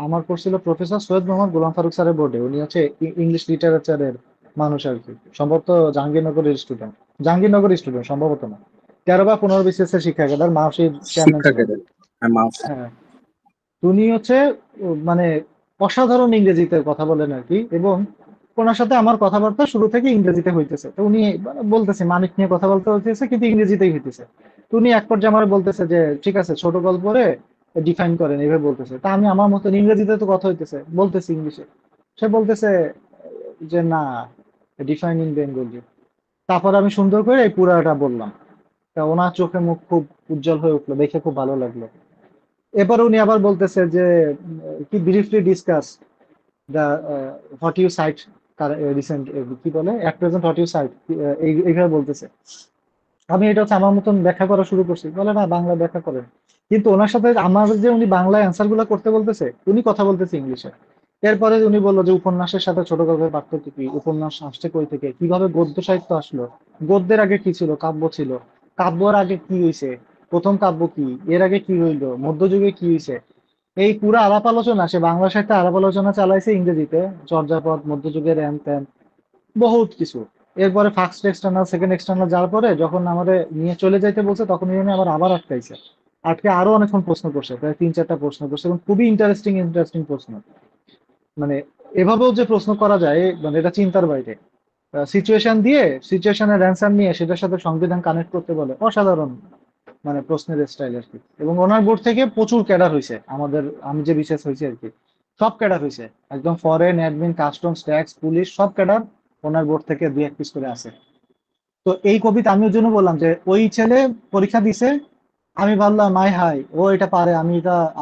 আমার করছিল প্রফেসর সৈয়দ মোহাম্মদ গোলাম ফারুক স্যারের বোর্ডে, উনি হচ্ছে ইংলিশ লিটারেচারের মানুষ আর কি, সম্ভবত জাহাঙ্গীরনগরের স্টুডেন্ট, সম্ভবত না, 13 বা 15 BCS এর শিক্ষাকেতার মাহসির চেয়ারম্যান ছিলেন। শিক্ষাকে মাউস। হ্যাঁ, উনি হচ্ছে মানে অসাধারণ ইংরেজিতে কথা বলেন আর কি। এবং ওনার সাথে আমার কথাবার্তা শুরু থেকে ইংরেজিতে হইতেছে। তো উনি মানে বলতেছে মানিক নিয়ে কথা বলতে হইতেছে, কিন্তু ইংরেজিতেই হইতেছে। তো উনি এক পর্যায়ে আমার বলতেছে যে ঠিক আছে, ছোট গল্পরে ডিফাইন করেন, এইভাবে বলতেছে। তা আমি আমার মতন ইংরেজিতে তো কথা হইতেছে, বলতেছি ইংলিশে। সে বলতেছে যে না, ডিফাইন ইন বেঙ্গলি। তারপর আমি সুন্দর করে এই পুরাটা বললাম। তা ওনার চোখে মুখ খুব উজ্জ্বল হয়ে উঠলো, দেখে খুব ভালো লাগলো। এবার উনি আবার বলতেছে যে কি briefly discuss the what you sight recent, কি বলে at present what you sight, এইভাবে বলতেছে। আমি এটা হচ্ছে আমার মতন ব্যাখ্যা করা শুরু করছি, বলে না বাংলা ব্যাখ্যা করেন। কিন্তু ওনার সাথে আমার যে উনি বাংলায় অ্যান্সার গুলো করতে বলতেছে, উনি কথা বলতেছে ইংলিশে। এরপরে উনি বললো যে উপন্যাসের সাথে ছোট গল্পের পার্থক্য কি, উপন্যাস আসছে কই থেকে, কিভাবে গদ্য সাহিত্য আসলো, গদ্যের আগে কি ছিল, কাব্য ছিল, কাব্যর আগে কি হইছে, প্রথম কাব্য কি, এর আগে কি হইলো, মধ্যযুগে কি হইছে। এই পুরো আলাপ আলোচনা সে বাংলা সাহিত্যে আলাপ আলোচনা চালাইছে ইংরেজিতে, চর্যাপদ, মধ্যযুগের হ্যান ত্যান, বহুত কিছু। এরপরে ফার্স্ট এক্সটার্নাল, সেকেন্ড এক্সটার্নাল যাওয়ার পরে যখন আমাদের নিয়ে চলে যাইতে বলছে, তখন উনি আবার আটকাইছে। আটকে আরো অনেকক্ষণ প্রশ্ন করছে, প্রায় 3-4টা প্রশ্ন করছে, এবং খুবই ইন্টারেস্টিং প্রশ্ন। মানে এভাবেও যে প্রশ্ন করা যায়, মানে এটা চিন্তার বাইরে। সিচুয়েশন দিয়ে, সিচুয়েশনের অ্যান্সার নিয়ে সেটার সাথে সংবিধান কানেক্ট করতে বলে, অসাধারণ মানে প্রশ্নের স্টাইল আর কি। এবং ওনার বোর্ড থেকে প্রচুর ক্যাডার হয়েছে আমাদের, আমি যে বিশেষ হয়েছে আর কি, সব ক্যাডার হয়েছে, একদম foreign, admin, customs, tax, police, সব ক্যাডার ওনার বোর্ড থেকে 2-1 পিস করে আছে। তো এই কবিতা আমি ওর জন্য বললাম যে ওই ছেলে পরীক্ষা দিছে, আমি ভাবলাম মাই হাই ও এটা পারে,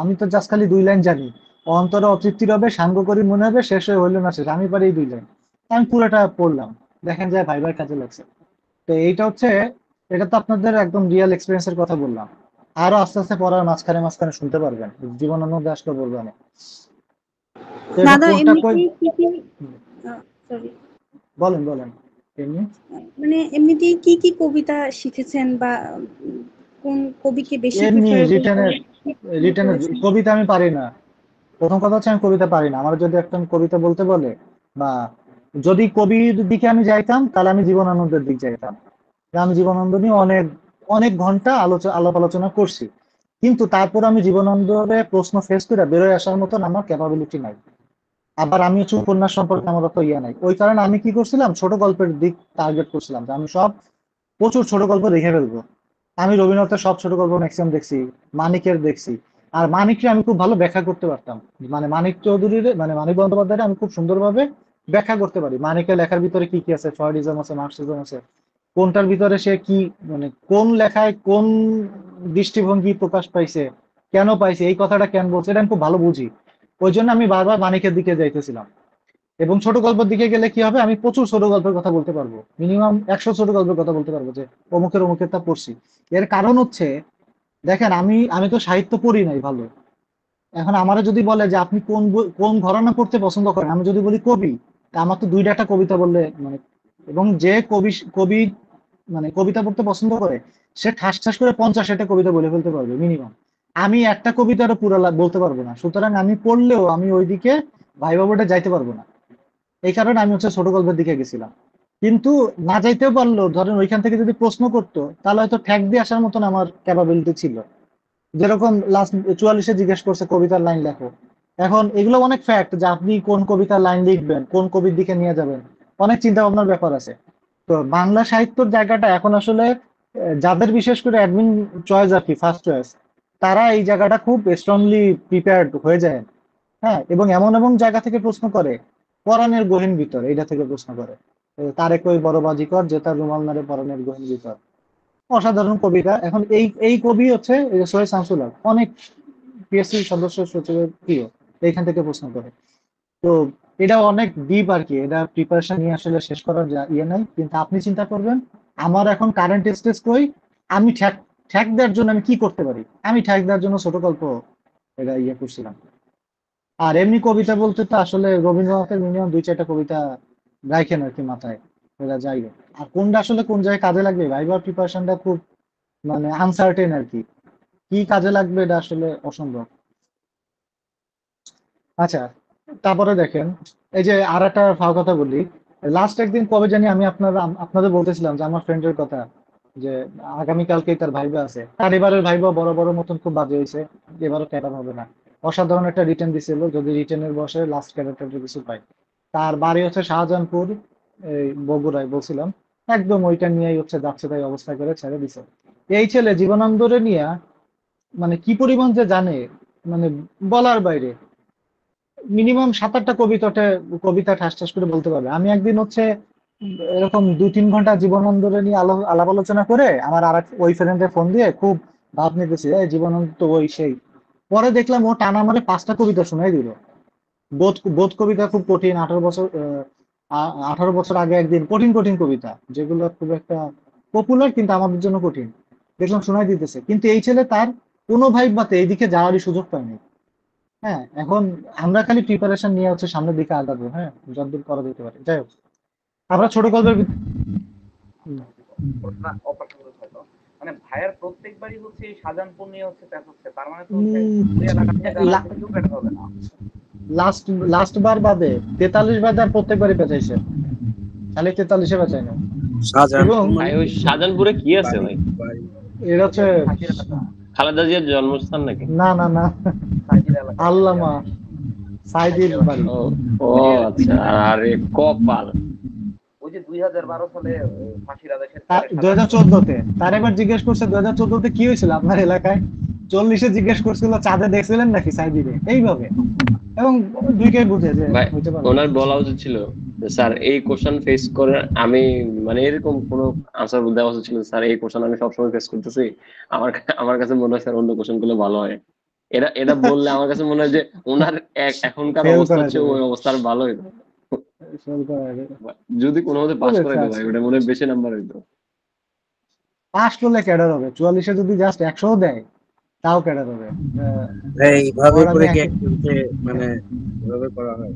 আমি তো জাস্ট খালি 2 লাইন জানি, অন্তরে অতৃপ্তি হবে, সাঙ্গ করি মনে হবে, শেষ হয়ে হইলো না শেষ, আমি পারি এই 2 লাইন। আমি পুরোটা পড়লাম, দেখেন যায় ভাইবার কাজে লাগছে। তো এইটা হচ্ছে, এটা তো আপনাদের একদম রিয়েল এক্সপিরিয়েন্সের কথা বললাম। আরো আস্তে আস্তে পড়ার মাঝখানে মাঝখানে শুনতে পারবেন, জীবনানন্দ আসলে বলবেন। তো এটা দাদা কোনটা কই, এমনিতেই কি কি সরি, বলেন বলেন এমনি। মানে এমনিতেই কি কি কবিতা শিখেছেন বা কোন কবিকে বেশি এমনি প্রিফারেবল রিটেনের রিটেনের করেছেন? কবিতা আমি পারি না। প্রথম কথা হচ্ছে আমি কবিতা পারি না। আমার যদি একটা কবিতা বলতে বলে, বা যদি কবির দিকে আমি যাইতাম, তাহলে আমি জীবনানন্দের দিক যাইতাম। যে আমি জীবনানন্দ নিয়ে অনেক অনেক ঘন্টা আলাপ আলোচনা করছি, কিন্তু তারপর আমি জীবনানন্দের প্রশ্ন ফেস করে বেরোয় আসার মতন আমার ক্যাপাবিলিটি নাই। আবার আমি হচ্ছে উপন্যাস সম্পর্কে আমার অত ইয়া নাই, ওই কারণে আমি কি করছিলাম, ছোট গল্পের দিক টার্গেট করছিলাম, যে আমি সব প্রচুর ছোট গল্প দেখে ফেলবো। আমি রবীন্দ্রনাথের সব ছোট গল্প ম্যাক্সিমাম দেখছি, মানিকের দেখছি। আর মানিককে আমি খুব ভালো ব্যাখ্যা করতে পারতাম, মানে মানিক চৌধুরীর, মানে মানিক বন্দ্যোপাধ্যায়ের আমি খুব সুন্দরভাবে ব্যাখ্যা করতে পারি। মানিকের লেখার ভিতরে কি কি আছে, ফ্রয়েডিজম আছে, মার্কসিজম আছে, কোনটার ভিতরে সে কি, মানে কোন লেখায় কোন দৃষ্টিভঙ্গি প্রকাশ পাইছে, কেন পাইছে, এই কথাটা কেন বলছে, এটা আমি খুব ভালো বুঝি। ওই জন্য আমি বারবার মানিকের দিকে যাইতেছিলাম। এবং ছোট গল্পের দিকে গেলে কি হবে, আমি প্রচুর ছোট গল্পের কথা বলতে পারবো, মিনিমাম 100 ছোট গল্পের কথা বলতে পারবো, যে অমুকের অমুকের তা পড়ছি। এর কারণ হচ্ছে, দেখেন আমি আমি তো সাহিত্য পড়ি নাই ভালো। এখন আমারে যদি বলে যে আপনি কোন ঘরানা পড়তে পছন্দ করেন, আমি যদি বলি কবি, তা আমার তো 2টা কবিতা বললে মানে, এবং যে কবি কবি মানে কবিতা পড়তে পছন্দ করে, সে ঠাস ঠাস করে 50-টা কবিতা বলে ফেলতে পারবে মিনিমাম। আমি একটা কবিতারও পুরো বলতে পারবো না, সুতরাং আমি পড়লেও আমি ওইদিকে ভাইবা বোর্ডে যাইতে পারবো না। এই কারণে আমি হচ্ছে ছোট গল্পের দিকে গেছিলাম। কিন্তু না যাইতেও পারলো, ধরেন ওইখান থেকে যদি প্রশ্ন করতো, তাহলে হয়তো ঠ্যাক দিয়ে আসার মতন আমার ক্যাপাবিলিটি ছিল। যেরকম লাস্ট 44-এ জিজ্ঞেস করছে কবিতার লাইন লেখো। এখন এগুলো অনেক ফ্যাক্ট, যে আপনি কোন কবিতার লাইন লিখবেন, কোন কবির দিকে নিয়ে যাবেন, অনেক চিন্তা ভাবনার ব্যাপার আছে। তো বাংলা সাহিত্যের জায়গাটা এখন আসলে যাদের বিশেষ করে অ্যাডমিন চয়েস আর কি, ফার্স্ট চয়েস, তারা এই জায়গাটা খুব স্ট্রংলি প্রিপেয়ার্ড হয়ে যায়। হ্যাঁ, এবং এমন এমন জায়গা থেকে প্রশ্ন করে, পরাণের গহীন ভিতর এইটা থেকে প্রশ্ন করে। তারে কই বড় বাজিকর, যে তার রুমাল নাড়ে পরাণের গহীন ভিতর। অসাধারণ কবিতা। এখন এই কবি হচ্ছে এই যে সৈয়দ শামসুল হক, অনেক পিএসসি সদস্য সচিবের প্রিয়, এইখান থেকে প্রশ্ন করে। তো এটা অনেক ডিপ আর কি, এটা প্রিপারেশন নিয়ে আসলে শেষ করার ইয়ে নাই। কিন্তু আপনি চিন্তা করবেন, আমার এখন কারেন্ট স্টেজ কই, আমি ঠ্যাক ঠ্যাক দেওয়ার জন্য আমি কি করতে পারি, আমি ঠ্যাক দেওয়ার জন্য ছোট গল্প এটা ইয়ে করছিলাম। আর এমনি কবিতা বলতে তো আসলে রবীন্দ্রনাথের মিনিমাম 2-4টা কবিতা রাখেন আর কি মাথায়, এটা যাই হোক। আর কোনটা আসলে কোন জায়গায় কাজে লাগবে, ভাইবার প্রিপারেশনটা খুব মানে আনসার্টেন আর কি, কি কাজে লাগবে এটা আসলে অসম্ভব। আচ্ছা, তারপরে দেখেন, এই যে আর একটা ভালো কথা বলি, লাস্ট একদিন কবে জানি আমি আপনাদের বলতেছিলাম যে আমার ফ্রেন্ডের কথা, যে আগামীকালকে তার ভাইবা আছে, তার এবারের ভাইবা বড় বড় মতন খুব বাজে হয়েছে, এবারও ক্যাডার হবে না। অসাধারণ একটা রিটেন দিছিল, যদি রিটেনের বসে লাস্ট ক্যাডারটা কিছু পাই। তার বাড়ি হচ্ছে শাহজাহানপুর, এই বগুড়ায় বলছিলাম, একদম ওইটা নিয়েই হচ্ছে যাচ্ছে তাই অবস্থা করে ছেড়ে দিছে। এই ছেলে জীবনানন্দরে নিয়ে মানে কি পরিমাণ যে জানে, মানে বলার বাইরে। মিনিমাম 7-8টা কবিতা ঠাস ঠাস করে বলতে পারবে। আমি একদিন হচ্ছে এরকম 2-3 ঘন্টা জীবনানন্দরে নিয়ে আলাপ আলোচনা করে আমার আর ওই ফ্রেন্ডে ফোন দিয়ে খুব ভাব নিতেছি, এই জীবনানন্দ তো ওই সেই। পরে দেখলাম ও টানা মানে 5টা কবিতা শোনাই দিল। বোধ বোধ কবিতা খুব কঠিন, 18 বছর আগে একদিন কঠিন কঠিন কবিতা, যেগুলো খুব একটা পপুলার কিন্তু আমাদের জন্য কঠিন, দেখলাম শোনাই দিতেছে। কিন্তু এই ছেলে তার কোনো ভাই বাতে এইদিকে যাওয়ারই সুযোগ পায়নি। হ্যাঁ, এখন আমরা খালি প্রিপারেশন নিয়ে হচ্ছে সামনের দিকে আগাবো, হ্যাঁ, যতদূর করা যেতে পারে। যাই হোক, আমরা ছোট গল্পের হুম, ঘটনা অপ্রাসঙ্গিক হয়তো। মানে ভাইয়ার প্রত্যেকবারই হচ্ছে এই শাহজাহানপুর নিয়ে হচ্ছে প্যাচ হচ্ছে, তার মানে তো হচ্ছে ওই এলাকা থেকে যারা আছে কেউ প্যাচ হবে না। লাস্ট লাস্ট বার বাদে 43 বার আর প্রত্যেকবারই পেঁচাইছে, খালি 43-এ পেঁচাই না। এবং শাহজাহানপুর ভাই মানে ওই শাহজাহানপুরে কি আছে ভাই? এটা হচ্ছে হাজির এলাকা, খালেদা জিয়ার জন্মস্থান নাকি? না না না, হাজির এলাকা, আল্লামা সাইদির বাড়ি। ও ও আচ্ছা, আরে কপাল। ওই যে 2012 সালে ফাঁসির আদেশের পরে 2014-তে তার এবার জিজ্ঞেস করছে 2014-তে কি হয়েছিল আপনার এলাকায়, 40-এ জিজ্ঞেস করছিল চাঁদে দেখছিলেন নাকি সাইদিরে, এইভাবে। এবং দুইটাই বুঝে যে ভাই হইতে পারে। ওনার বলা উচিত ছিল স্যার এই কোশ্চেন ফেস করে আমি মানে এরকম কোনো আনসার দেওয়া উচিত ছিল স্যার, এই কোশ্চেন আমি সবসময় ফেস করতেছি। আমার কাছে মনে হয় স্যার অন্য কোশ্চেন গুলো ভালো হয়। এটা এটা বললে আমার কাছে মনে হয় যে ওনার এখনকার ফেল অবস্থা করা হচ্ছে যাবে, ওই অবস্থা আর ভালো হইতো। ফেল করা যাবে। যদি কোনো মতে পাস বুঝেছি, করাইতো ভাই, আচ্ছা ওটা মনে হয় বেশি নাম্বার হইতো। পাস করলে ক্যাডার হবে, 44-এ যদি জাস্ট 100 দেয় তাও ক্যাডার হবে। এইভাবে ধর আমি করে কি একই একজনকে মানে এভাবে করা হয়?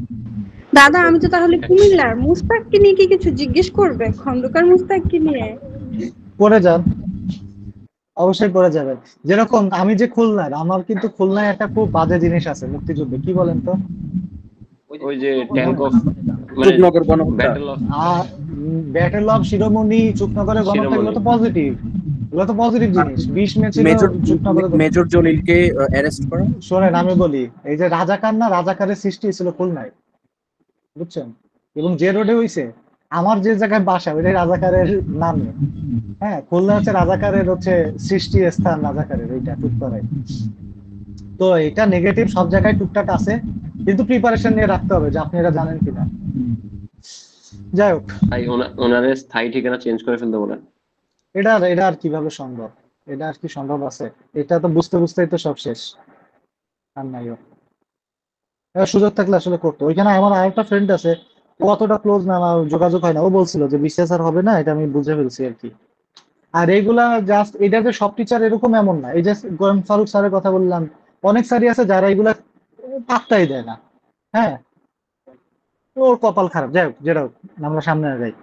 দাদা আমি তো তাহলে কুমিল্লার মুস্তাককে নিয়ে কি কিছু জিজ্ঞেস করবে? খন্দকার মুস্তাককে নিয়ে। পড়ে যান, অবশ্যই পড়ে যাবেন। যেরকম আমি যে খুলনার, আমার কিন্তু খুলনায় একটা খুব বাজে জিনিস আছে মুক্তিযুদ্ধে, কি বলেন তো? ওই যে ট্যাঙ্ক হ্যাঁ, অফ মানে চুকনগর গণহত্যা, ব্যাটেল অফ ব্যাটেল অফ শিরোমণি, চুকনগরের গণহত্যা, এগুলো শিরোমণি। তো পজিটিভ, এগুলো তো পজিটিভ জিনিস। 20 মে ছিল মেজর চুকনগরের। মেজর জলিলকে অ্যারেস্ট করা। শোনেন আমি বলি, এই যে রাজাকার না, রাজাকারের সৃষ্টি ছিল খুলনায়, বুঝছেন? এবং যে রোডে হইছে, আমার যে জায়গায় বাসা ওইটাই রাজাকারের নামে। হ্যাঁ, খুলনা হচ্ছে রাজাকারের হচ্ছে সৃষ্টি স্থান, রাজাকারের ওইটা টুকটাক। তো এটা নেগেটিভ সব জায়গায় টুকটাক আছে, কিন্তু প্রিপারেশন নিয়ে রাখতে হবে, যে আপনি এটা জানেন কিনা। যাই হোক, তাই ওনারে স্থায়ী ঠিকানা চেঞ্জ করে ফেলতে বলেন। এটা এটা আর কিভাবে সম্ভব? এটা আর কি সম্ভব আছে? এটা তো বুঝতে বুঝতেই তো সব শেষ। আর নাই হোক, সুযোগ থাকলে আসলে করতো। ওইখানে আমার আরেকটা ফ্রেন্ড আছে, ও অতটা ক্লোজ না, আমার যোগাযোগ হয় না, ও বলছিল যে বিসিএস আর হবে না, এটা আমি বুঝে ফেলছি আর কি। আর এইগুলা জাস্ট, এটা যে সব টিচার এরকম এমন না। এই যে গোয়েম ফারুক স্যারের কথা বললাম, অনেক স্যারই আছে যারা এগুলা পাত্তাই দেয় না। হ্যাঁ, ওর কপাল খারাপ। যাই হোক, যেটা হোক, আমরা সামনে যাই।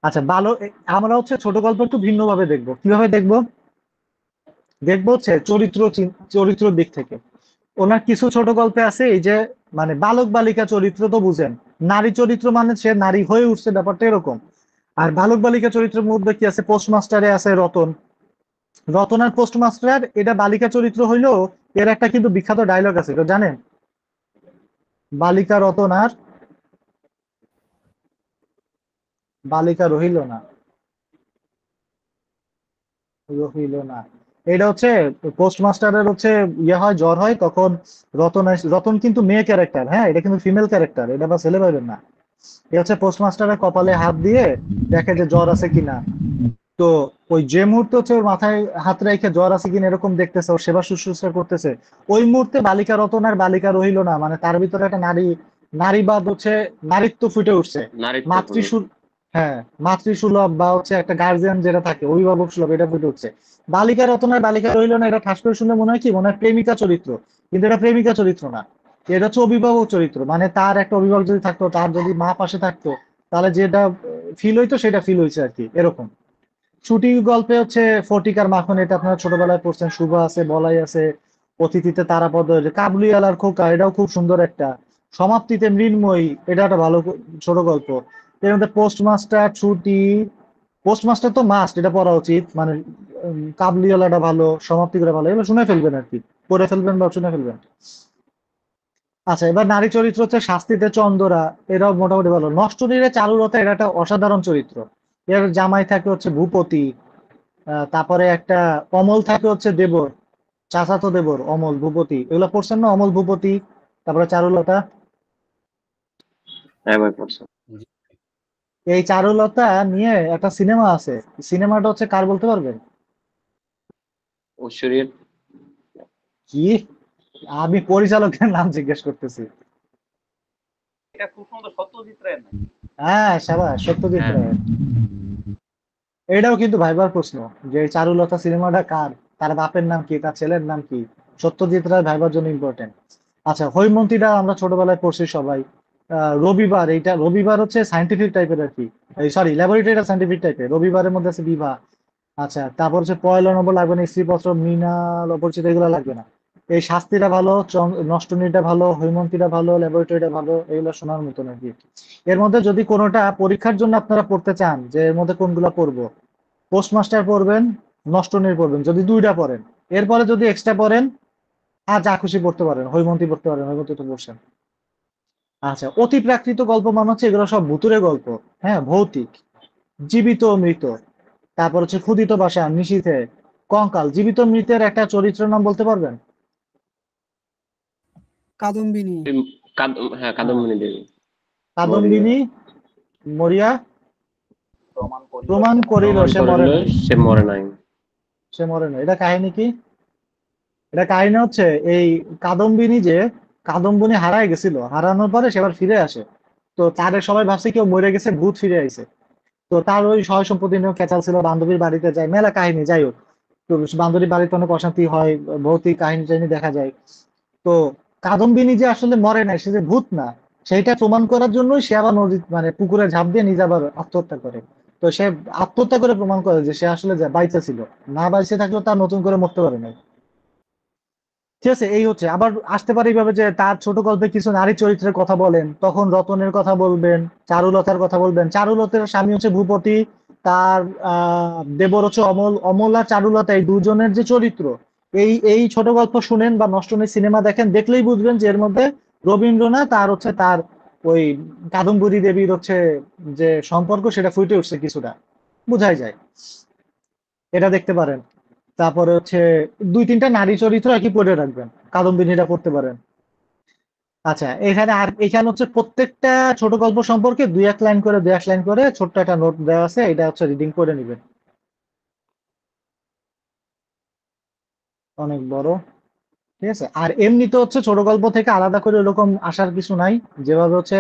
আচ্ছা ভালো, আমরা হচ্ছে ছোট গল্প একটু ভিন্ন ভাবে দেখবো। কিভাবে দেখবো? দেখবো হচ্ছে চরিত্রের দিক থেকে। ওনার কিছু ছোট গল্পে আছে এই যে, মানে বালক বালিকা চরিত্র তো বুঝেন, নারী চরিত্র মানে সে নারী হয়ে উঠছে, ব্যাপারটা এরকম। আর বালক বালিকা চরিত্রের মধ্যে কি আছে, পোস্টমাস্টারে আছে রতন। রতন আর পোস্টমাস্টার, এটা বালিকা চরিত্র হইলেও এর একটা কিন্তু বিখ্যাত ডায়লগ আছে, এটা জানেন? বালিকা রতন আর বালিকা রহিল না, রহিল না। এটা হচ্ছে পোস্টমাস্টারের হচ্ছে ইয়ে হয়, জ্বর হয়, তখন রতন কিন্তু মেয়ে ক্যারেক্টার, হ্যাঁ, এটা কিন্তু ফিমেল ক্যারেক্টার, এটা বা ছেলে পাইবেন না। এ হচ্ছে পোস্টমাস্টারের কপালে হাত দিয়ে দেখে যে জ্বর আছে কিনা। তো ওই যে মুহূর্তে হচ্ছে ওর মাথায় হাত রেখে জ্বর আছে কিনা এরকম দেখতেছে, ওর সেবা শুশ্রূষা করতেছে, ওই মুহূর্তে বালিকা রতন আর বালিকা রহিল না, মানে তার ভিতরে একটা নারীবাদ হচ্ছে, নারীত্ব ফুটে উঠছে। নারীত্ব। মাতৃসুল হ্যাঁ, মাতৃসুলভ বা হচ্ছে একটা গার্জিয়ান যেটা থাকে, অভিভাবক সুলভ, এটা ফুটে উঠছে। বালিকা রতন আর বালিকা রহিল না, এটা ঠাস করে শুনলে মনে হয় কি, মনে হয় প্রেমিকা চরিত্র, কিন্তু এটা প্রেমিকা চরিত্র না, এটা হচ্ছে অভিভাবক চরিত্র। মানে তার একটা অভিভাবক যদি থাকতো, তার যদি মা পাশে থাকতো, তাহলে যেটা ফিল হইতো সেটা ফিল হয়েছে আর কি, এরকম। ছুটি গল্পে হচ্ছে ফটিক আর মাখন, এটা আপনারা ছোটবেলায় পড়ছেন। শুভ আছে, বলাই আছে, অতিথিতে তারাপদ, কাবুলিওয়ালার খোকা, এটাও খুব সুন্দর একটা। সমাপ্তিতে মৃন্ময়ী, এটা একটা ভালো ছোট গল্প। এর মধ্যে পোস্টমাস্টার, ছুটি, পোস্টমাস্টার তো মাস্ট, এটা পড়া উচিত। মানে কাবুলিওয়ালাটা ভালো, সমাপ্তিটা ভালো, এগুলো শুনে ফেলবেন আর কি, পড়ে ফেলবেন বা শুনে ফেলবেন। আচ্ছা, এবার নারী চরিত্র হচ্ছে শাস্তিতে চন্দরা, এরাও মোটামুটি ভালো। নষ্টনীরে চারুলতা, এটা একটা অসাধারণ চরিত্র। এর জামাই থাকে হচ্ছে ভূপতি, তারপরে একটা অমল থাকে হচ্ছে দেবর, চাচাতো দেবর অমল, ভূপতি, এগুলো পড়ছেন না? অমল, ভূপতি, তারপরে চারুলতা। হ্যাঁ ভাই পড়ছে। এই চারুলতা নিয়ে একটা সিনেমা আছে, সিনেমাটা হচ্ছে কার বলতে পারবেন? ঐশ্বরিয়ার। কি, আমি পরিচালকের নাম জিজ্ঞেস করতেছি। এটা খুব সুন্দর, সত্যজিৎ রায়ের নাকি? হ্যাঁ, সাবাস, সত্যজিৎ হ্যাঁ রায়। এটাও কিন্তু ভাইবার প্রশ্ন, যে এই চারুলতা সিনেমাটা কার, তার বাপের নাম কি, তার ছেলের নাম কি। সত্যজিৎ রায় ভাইবার জন্য ইম্পর্টেন্ট। আচ্ছা, হৈমন্তীটা আমরা ছোটবেলায় পড়ছি সবাই। রবিবার, এইটা রবিবার হচ্ছে সাইন্টিফিক টাইপের আর কি, সরি ল্যাবরেটরিটা সাইন্টিফিক টাইপের, রবিবারের মধ্যে আছে বিভা। আচ্ছা, তারপর হচ্ছে পয়লা নম্বর লাগবে না, স্ত্রীপত্র, মৃণাল, অপরিচিত, এগুলো লাগবে না। এই শাস্তিটা ভালো, নষ্টনীটা ভালো, হৈমন্তীটা ভালো, ল্যাবরেটরিটা ভালো, এগুলো শোনার মতন আর কি। এর মধ্যে যদি কোনোটা পরীক্ষার জন্য আপনারা পড়তে চান, যে এর মধ্যে কোনগুলো পড়বো, পোস্টমাস্টার পড়বেন, নষ্টনীর পড়বেন, যদি দুইটা পড়েন। এরপরে যদি এক্সট্রা পড়েন, আর যা খুশি পড়তে পারেন, হৈমন্তী পড়তে পারেন, হৈমন্তী তো পড়ছেন। আচ্ছা, অতি প্রাকৃত গল্প মানে হচ্ছে এগুলো সব ভুতুরে গল্প। হ্যাঁ, ভৌতিক, জীবিত ও মৃত, তারপর হচ্ছে ক্ষুদিত বাসা, নিশীথে, কঙ্কাল। জীবিত মৃতের একটা চরিত্রের নাম বলতে পারবেন? কাদম্বিনী। হ্যাঁ হ্যাঁ, কাদম্বিনী দেবী। কাদম্বিনী, মরিয়া প্রমাণ করিল প্রমাণ সে মরে করিল নাই। সে মরে নাই। সে মরে নাই, এটা কাহিনী কি? এটা কাহিনী হচ্ছে এই কাদম্বিনী যে কাদম্বিনী হারায় গেছিল, হারানোর পরে সে আবার ফিরে আসে। তো তাদের সবাই ভাবছে কেউ মরে গেছে, ভূত ফিরে আইছে। তো তার ওই সয় সম্পত্তি নিয়ে খেচাল ছিল, বান্ধবীর বাড়িতে যায়, মেলা কাহিনী, যাই হোক। তো বান্ধবীর বাড়িতে অনেক অশান্তি হয়, ভৌতিক কাহিনী টাহিনী দেখা যায়। তো কাদম্বিনী যে আসলে মরে নাই, সে যে ভূত না, সেইটা প্রমাণ করার জন্যই সে আবার নদী মানে পুকুরে ঝাঁপ দিয়ে নিজে আবার আত্মহত্যা করে। তো সে আত্মহত্যা করে প্রমাণ করে যে সে আসলে বাইচা ছিল, না বাইচে থাকলেও তার নতুন করে মরতে পারে নাই। ঠিক আছে, এই হচ্ছে। আবার আসতে পারে এইভাবে যে তার ছোট গল্পে কিছু নারী চরিত্রের কথা বলেন, তখন রতনের কথা বলবেন, চারুলতার কথা বলবেন। চারুলতার স্বামী হচ্ছে ভূপতি, তার দেবর হচ্ছে অমল। অমল আর চারুলতা এই দুজনের যে চরিত্র, এই ছোট গল্প শুনেন বা নষ্ট নেই সিনেমা দেখেন, দেখলেই বুঝবেন যে এর মধ্যে রবীন্দ্রনাথ আর হচ্ছে তার ওই কাদম্বরী দেবীর হচ্ছে যে সম্পর্ক, সেটা ফুটে উঠছে কিছুটা, বোঝাই যায়। এটা দেখতে পারেন। তারপরে হচ্ছে দুই তিনটা নারী চরিত্র আর কি পড়ে রাখবেন, কাদম্বিনীটা পড়তে পারেন। আচ্ছা, এখানে হচ্ছে প্রত্যেকটা ছোট গল্প সম্পর্কে দুই এক লাইন করে ছোট্ট একটা নোট দেওয়া আছে, এটা হচ্ছে রিডিং করে নিবেন। অনেক বড়। ঠিক আছে, আর এমনিতে হচ্ছে ছোট গল্প থেকে আলাদা করে এরকম আসার কিছু নাই। যেভাবে হচ্ছে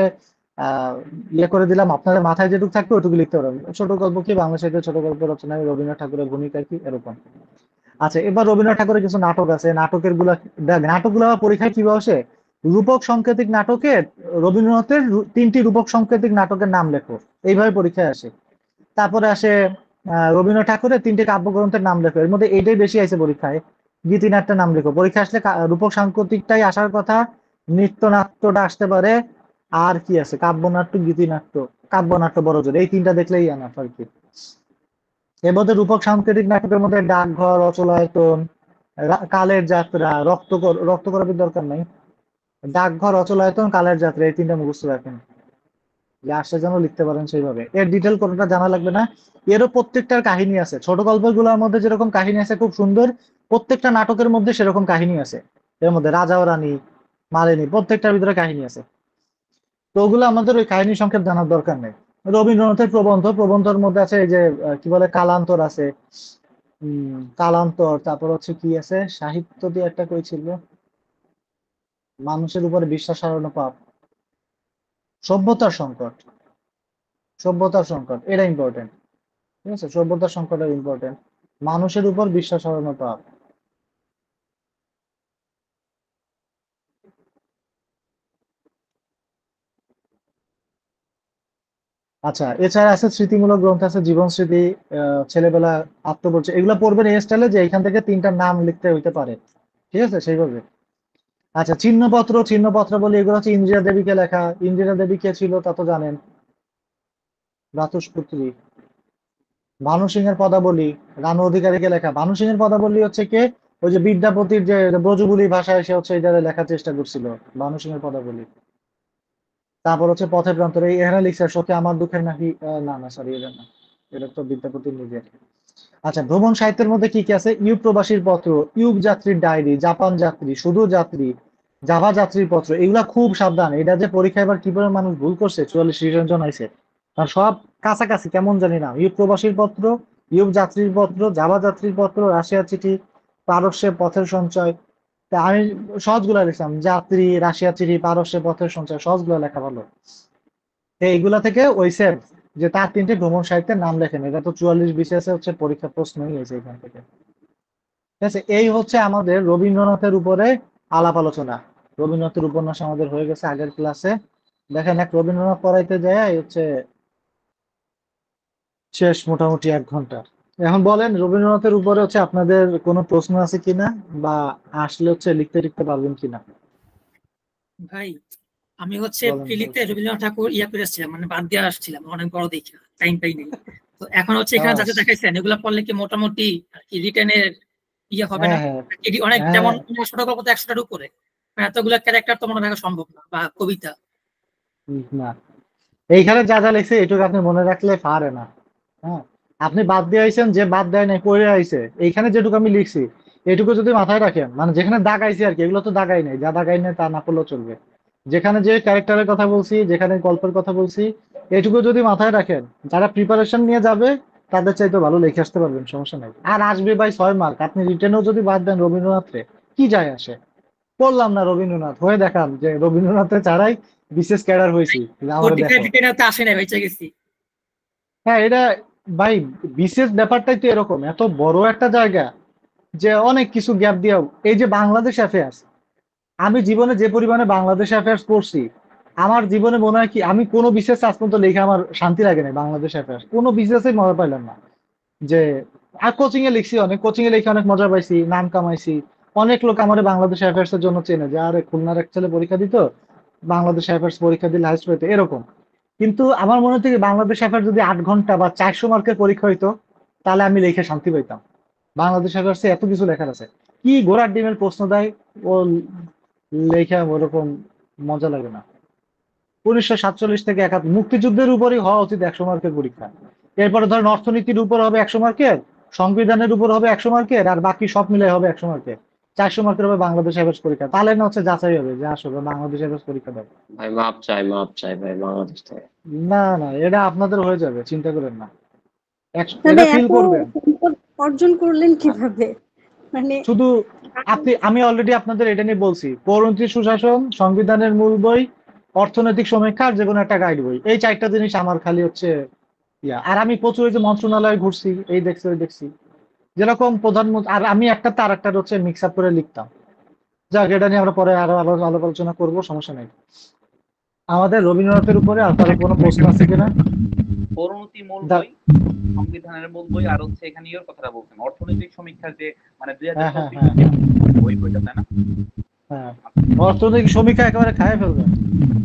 আহ ইয়ে করে দিলাম, আপনাদের মাথায় যেটুকু থাকবে ওটুকু লিখতে পারবেন। ছোট গল্প কি, বাংলা সাহিত্যের ছোট গল্প রচনায় রবীন্দ্রনাথ ঠাকুরের ভূমিকা কি, এরকম। আচ্ছা, এবার রবীন্দ্রনাথ ঠাকুরের কিছু নাটক আছে, নাটকের গুলা নাটকগুলো আবার পরীক্ষায় কি বসে? রূপক সংকেতিক নাটকে রবীন্দ্রনাথের তিনটি রূপক সংকেতিক নাটকের নাম লেখো, এইভাবে পরীক্ষায় আসে। তারপরে আসে রবীন্দ্রনাথ ঠাকুরের তিনটি কাব্যগ্রন্থের নাম লেখো, এর মধ্যে এইটাই বেশি আছে পরীক্ষায়। গীতিনাট্যের নাম লেখো, পরীক্ষা আসলে রূপক সাংকেতিকটাই আসার কথা, নৃত্যনাট্যটা আসতে পারে। আর কি আছে, কাব্যনাট্য, গীতিনাট্য, কাব্যনাট্য বড় জোর, এই তিনটা দেখলেই আনাফ আর কি। এর মধ্যে রূপক সাংকেতিক নাটকের মধ্যে ডাকঘর, অচলায়তন, কালের যাত্রা, রক্ত করার দরকার নাই। ডাকঘর, অচলায়তন, কালের যাত্রা, এই তিনটা মুখস্থ রাখেন, যে আসছে যেন লিখতে পারেন সেইভাবে। এর ডিটেল কোনটা জানা লাগবে না। এরও প্রত্যেকটার কাহিনী আছে, ছোট গল্পগুলোর মধ্যে যেরকম কাহিনী আছে খুব সুন্দর, প্রত্যেকটা নাটকের মধ্যে সেরকম কাহিনী আছে। এর মধ্যে রাজা ও রানী, মালিনী, প্রত্যেকটার ভিতরে কাহিনী আছে। তো ওগুলো আমাদের ওই কাহিনী সংক্ষেপ জানার দরকার নেই। রবীন্দ্রনাথের প্রবন্ধের মধ্যে আছে এই যে কি বলে কালান্তর আছে, কালান্তর। তারপর হচ্ছে কি আছে, সাহিত্য দিয়ে একটা কই ছিল, মানুষের উপরে বিশ্বাস হারানো পাপ, সভ্যতার সংকট। সভ্যতার সংকট এটা ইম্পর্টেন্ট। ঠিক আছে, সভ্যতার সংকট ইম্পর্টেন্ট। মানুষের উপর বিশ্বাস হারানো পাপ। আচ্ছা, এছাড়া আছে স্মৃতিমূলক গ্রন্থ আছে, জীবন স্মৃতি, ছেলেবেলা, আত্মপরিচয়, এগুলো পড়বেন এই স্টাইলে যে এখান থেকে তিনটা নাম লিখতে হইতে পারে। ঠিক আছে, সেইভাবে। আচ্ছা, চিহ্নপত্র বলি, এগুলো হচ্ছে ইন্দিরা দেবীকে লেখা। ইন্দিরা দেবী কে ছিল তা তো জানেন, ভ্রাতুষ্পুত্রী। ভানু সিংহের পদাবলী, রানু অধিকারীকে লেখা। ভানু সিংহের পদাবলী হচ্ছে কে, ওই যে বিদ্যাপতির যে ব্রজবুলি ভাষায় সে হচ্ছে এটা লেখার চেষ্টা করছিল, ভানু সিংহের পদাবলী। তারপর হচ্ছে পথের প্রান্তরে, এখানে লিখছে সত্যি আমার দুঃখের নাকি, না না সরি, এটা না, এটা তো বিদ্যাপতির নিজের। আচ্ছা, ভ্রমণ সাহিত্যের মধ্যে কি কি আছে? ইউব প্রবাসীর পত্র, ইউব যাত্রীর ডায়েরি, জাপান যাত্রী, সুদূর যাত্রী, জাভা যাত্রীর পত্র। এগুলা খুব সাবধান, এটা যে পরীক্ষায় এবার কিভাবে মানুষ ভুল করছে, 44 রিটেনশন হয়েছে, কারণ সব কাছাকাছি কেমন জানি না। ইউব প্রবাসীর পত্র, ইউব যাত্রীর পত্র, জাভা যাত্রীর পত্র, রাশিয়া চিঠি, পারস্যে পথের সঞ্চয়। তা আমি সহজগুলা লিখলাম, যাত্রী, রাশিয়া চিঠি, পারস্যে পথের সঞ্চয়, সহজগুলা লেখা ভালো। তো এইগুলা থেকে ওই স্যার যে তার তিনটে ভ্রমণ সাহিত্যের নাম লেখেন, এটা তো 44 বিসিএস হচ্ছে পরীক্ষা প্রশ্নই হয়েছে এখান থেকে। ঠিক আছে, এই হচ্ছে আমাদের রবীন্দ্রনাথের উপরে আলাপ আলোচনা। রবীন্দ্রনাথের উপন্যাস আমাদের হয়ে গেছে আগের ক্লাসে। দেখেন, এক রবীন্দ্রনাথ পড়াইতে যায় হচ্ছে শেষ মোটামুটি 1 ঘন্টা। এখন বলেন, রবীন্দ্রনাথের উপরে হচ্ছে আপনাদের কোনো প্রশ্ন আছে কিনা, বা আসলে হচ্ছে লিখতে লিখতে পারবেন কিনা? ভাই আমি হচ্ছে বলেন। প্রিলিতে রবীন্দ্রনাথ ঠাকুর করে আসছিলাম, মানে বাদ দিয়ে আসছিলাম, অনেক বড় দেখি টাইম পাই নেই। তো এখন হচ্ছে এখানে যাতে দেখাইছেন এগুলা পড়লে কি মোটামুটি রিটেনের হবে না? হ্যাঁ হ্যাঁ অনেক হ্যাঁ, যেমন ছোট গল্প তো 100টার উপরে, এতগুলা ক্যারেক্টার তো মনে রাখা সম্ভব না, বা কবিতা। না, এইখানে যা যা লিখছে এটুকু আপনি মনে রাখলে পারে না। হ্যাঁ, আপনি বাদ দিয়ে আইছেন, যে বাদ দেয় নাই পড়ে আইছে, এইখানে যেটুকু আমি লিখছি এটুকু যদি মাথায় রাখেন, মানে যেখানে দাগাইছি আর কি, এগুলো তো দাগাই নাই, যা দাগাই নাই তা না পড়লেও চলবে। যেখানে যে ক্যারেক্টারের কথা বলছি, যেখানে গল্পের কথা বলছি, এটুকু যদি মাথায় রাখেন, যারা প্রিপারেশন নিয়ে যাবে তাদের চাইতে ভালো লিখে আসতে পারবেন, সমস্যা নাই। আর আসবে ভাই 6 মার্ক, আপনি রিটেনও যদি বাদ দেন রবীন্দ্রনাথে, কি যায় আসে? পড়লাম না রবীন্দ্রনাথ, হয়ে দেখাম যে রবীন্দ্রনাথে ছাড়াই বিশেষ ক্যাডার হয়েছি, আমার 45 দেখো। রিটেনে তো আসে না, বেঁচে গেছি। হ্যাঁ, এটা ভাই বিশেষ ব্যাপারটাই তো এরকম, এত বড় একটা জায়গা যে অনেক কিছু গ্যাপ দিয়েও, এই যে বাংলাদেশ অ্যাফেয়ার্স, আমি জীবনে যে পরিমাণে বাংলাদেশ অ্যাফেয়ার্স পড়ছি, আমার জীবনে মনে হয় কি আমি কোনো বিশেষ আজ পর্যন্ত লিখে আমার শান্তি লাগে না। বাংলাদেশ অ্যাফেয়ার্স কোনো বিশেষই মজা পাইলাম না। যে আর কোচিং এ লিখছি, অনেক কোচিং এ লিখে অনেক মজা পাইছি, নাম কামাইছি। অনেক লোক আমার বাংলাদেশ অ্যাফেয়ার্স এর জন্য চেনে, যে আরে খুলনার এক ছেলে পরীক্ষা দিত, বাংলাদেশ অ্যাফেয়ার্স পরীক্ষা দিলে হাইস্ট পেতে, এরকম। কিন্তু আমার মনে হচ্ছে কি বাংলাদেশ অ্যাফেয়ার্স যদি 8 ঘন্টা বা 400 মার্কের পরীক্ষা হইতো, তাহলে আমি লিখে শান্তি পাইতাম। বাংলাদেশ অ্যাফেয়ার্সে এত কিছু লেখার আছে, কি ঘোড়ার ডিমের প্রশ্ন দেয়, ও লেখা ওরকম মজা লাগে না। 1947 থেকে মুক্তিযুদ্ধের উপরই হওয়া উচিত 100 মার্কের পরীক্ষা। এরপরে ধরেন অর্থনীতির উপর হবে 100 মার্কের, সংবিধানের উপর হবে 100 মার্কের, আর বাকি সব মিলাই হবে 100 মার্কের। 400 মার্কের হবে বাংলাদেশ অ্যাভারেজ পরীক্ষা, তাহলে না হচ্ছে যাচাই হবে যে আসলে বাংলাদেশ অ্যাভারেজ পরীক্ষা দেবে। ভাই মাপ চাই ভাই বাংলাদেশ থেকে। না না, এটা আপনাদের হয়ে যাবে, চিন্তা করেন না। তবে এটা ফিল এত করবেন সম্পদ অর্জন করলেন কিভাবে? মানে শুধু আমি অলরেডি আপনাদের এটা নিয়ে বলছি, পৌরনীতি সুশাসন, সংবিধানের মূল বই, অর্থনৈতিক সমীক্ষা, আর যে কোনো একটা গাইড বই, এই 4টা জিনিস আমার খালি হচ্ছে ইয়া। আর আমি প্রচুর এই যে মন্ত্রণালয়ে ঘুরছি, এই দেখছি ওই দেখছি, যেরকম প্রধানমন্ত্রী। আর আমি একটা তার একটা হচ্ছে মিক্স আপ করে লিখতাম। যাক, এটা নিয়ে আমরা পরে আরো আলাপ আলোচনা করবো, সমস্যা নেই। আমাদের রবীন্দ্রনাথের উপরে আর কারো কোনো প্রশ্ন আছে কিনা? পরিণতি মূল দা- বই, সংবিধানের মূল বই, আর হচ্ছে এখানে ইয়ের কথাটা বলছেন অর্থনৈতিক সমীক্ষার যে মানে হ্যাঁ হ্যাঁ 2024 হ্যাঁ ওই বইটা, তাই না? হ্যাঁ, অর্থনৈতিক সমীক্ষা একেবারে খায় ফেলবেন।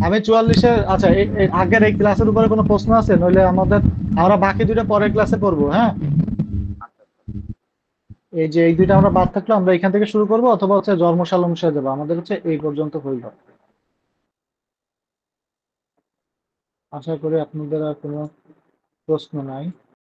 আমি 44-এ, আচ্ছা আগের এই ক্লাসের উপরে কোনো প্রশ্ন আছে? নইলে আমরা বাকি দুইটা পরের ক্লাসে পড়বো, হ্যাঁ। আচ্ছা। এই যে এই দুইটা আমরা বাদ থাকলো, আমরা এখান থেকে শুরু করবো, অথবা হচ্ছে জন্মসাল অনুসারে যাবো। আমাদের হচ্ছে এই পর্যন্ত হইল। আশা করি আপনাদের আর কোনো প্রশ্ন নাই।